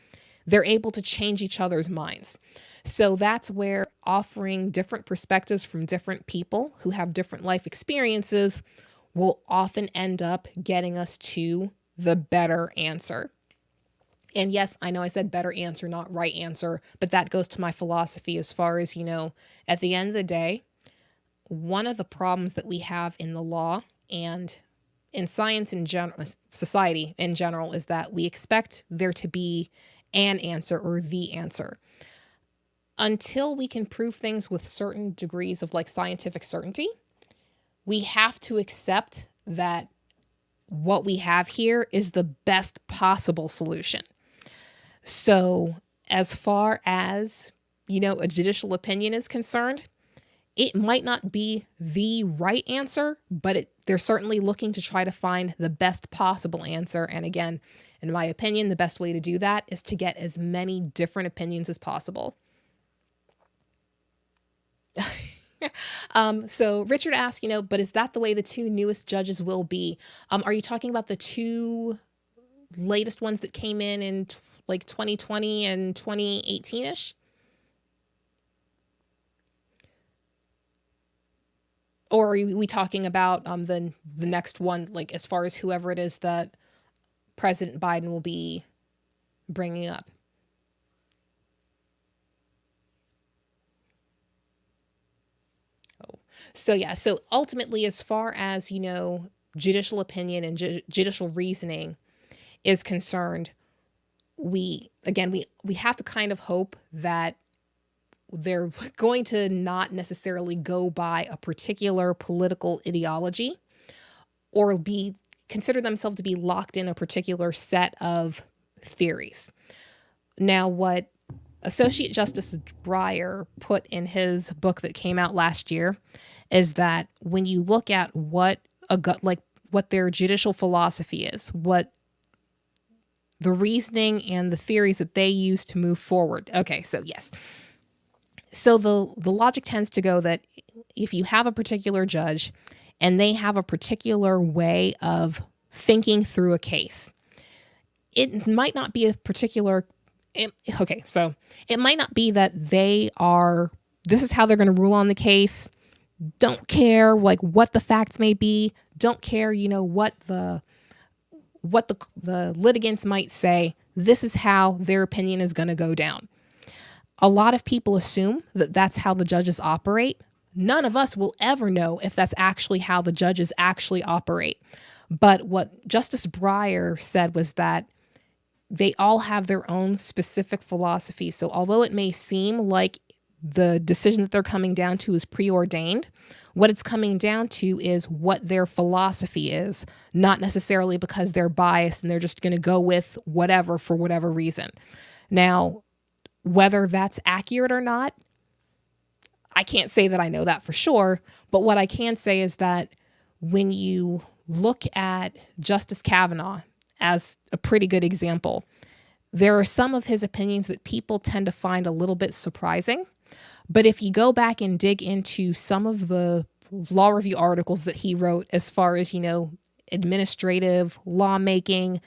they're able to change each other's minds. So that's where offering different perspectives from different people who have different life experiences will often end up getting us to the better answer. And yes, I know I said better answer, not right answer, but that goes to my philosophy as far as, at the end of the day, one of the problems that we have in the law and in science in general, society in general, is that we expect there to be an answer or the answer. Until we can prove things with certain degrees of scientific certainty, we have to accept that what we have here is the best possible solution. So as far as, a judicial opinion is concerned, it might not be the right answer, but they're certainly looking to try to find the best possible answer. And again, in my opinion, the best way to do that is to get as many different opinions as possible. So Richard asked, but is that the way the two newest judges will be? Are you talking about the two latest ones that came in 2020 and 2018-ish? Or are we talking about the next one, as far as whoever it is that President Biden will be bringing up? So yeah, so ultimately, as far as, judicial opinion and judicial reasoning is concerned, we have to kind of hope that they're going to not necessarily go by a particular political ideology or consider themselves to be locked in a particular set of theories. Now, what Associate Justice Breyer put in his book that came out last year is that when you look at what their judicial philosophy is, what the reasoning and the theories that they use to move forward. Okay, so yes. So the logic tends to go that if you have a particular judge and they have a particular way of thinking through a case, it might not be so it might not be that this is how they're going to rule on the case. Don't care what the facts may be. Don't care, what the litigants might say. This is how their opinion is going to go down. A lot of people assume that that's how the judges operate. None of us will ever know if that's actually how the judges actually operate. But what Justice Breyer said was that they all have their own specific philosophy. So although it may seem like the decision that they're coming down to is preordained, what it's coming down to is what their philosophy is, not necessarily because they're biased and they're just going to go with whatever for whatever reason. Now, whether that's accurate or not, I can't say that I know that for sure, but what I can say is that when you look at Justice Kavanaugh as a pretty good example, there are some of his opinions that people tend to find a little bit surprising. But if you go back and dig into some of the law review articles that he wrote as far as, administrative lawmaking,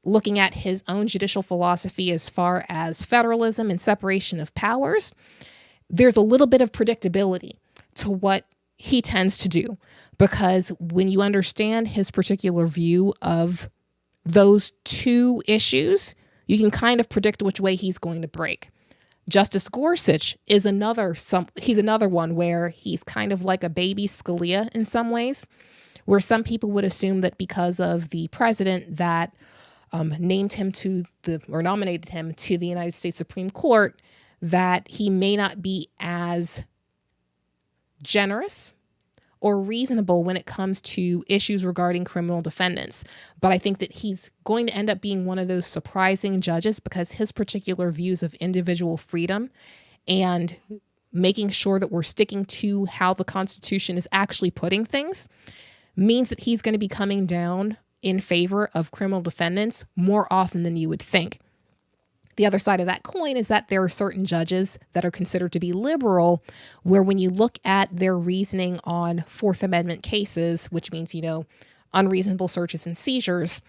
looking at his own judicial philosophy as far as federalism and separation of powers, there's a little bit of predictability to what he tends to do. Because when you understand his particular view of those two issues, you can kind of predict which way he's going to break. Justice Gorsuch is another one where he's kind of like a baby Scalia in some ways, where some people would assume that because of the president that nominated him to the United States Supreme Court, that he may not be as generous or reasonable when it comes to issues regarding criminal defendants. But I think that he's going to end up being one of those surprising judges because his particular views of individual freedom and making sure that we're sticking to how the Constitution is actually putting things means that he's going to be coming down in favor of criminal defendants more often than you would think. The other side of that coin is that there are certain judges that are considered to be liberal, where when you look at their reasoning on Fourth Amendment cases, which means, unreasonable searches and seizures,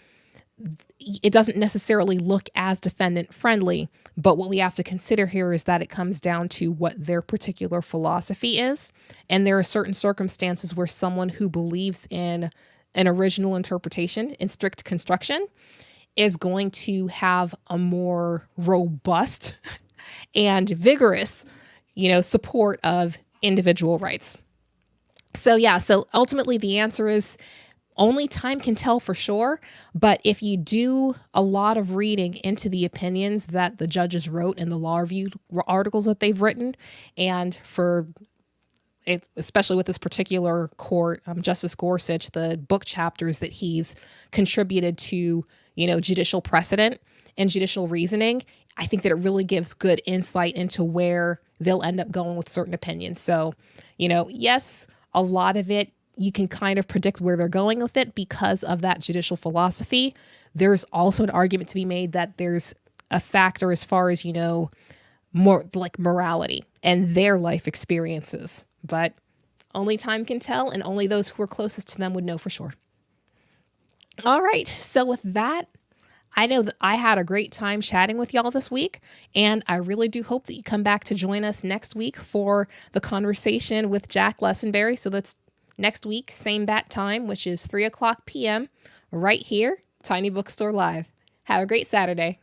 it doesn't necessarily look as defendant friendly. But what we have to consider here is that it comes down to what their particular philosophy is. And there are certain circumstances where someone who believes in an original interpretation in strict construction is going to have a more robust and vigorous, support of individual rights. So ultimately the answer is only time can tell for sure. But if you do a lot of reading into the opinions that the judges wrote in the law review articles that they've written, and especially with this particular court, Justice Gorsuch, the book chapters that he's contributed to, judicial precedent and judicial reasoning, I think that it really gives good insight into where they'll end up going with certain opinions. So, yes, a lot of it, you can kind of predict where they're going with it because of that judicial philosophy. There's also an argument to be made that there's a factor as far as, more like morality and their life experiences. But only time can tell, and only those who are closest to them would know for sure. All right. So with that, I know that I had a great time chatting with y'all this week, and I really do hope that you come back to join us next week for the conversation with Jack Lessenberry. So that's next week, same bat time, which is 3:00 p.m. right here, Tiny Bookstore Live. Have a great Saturday.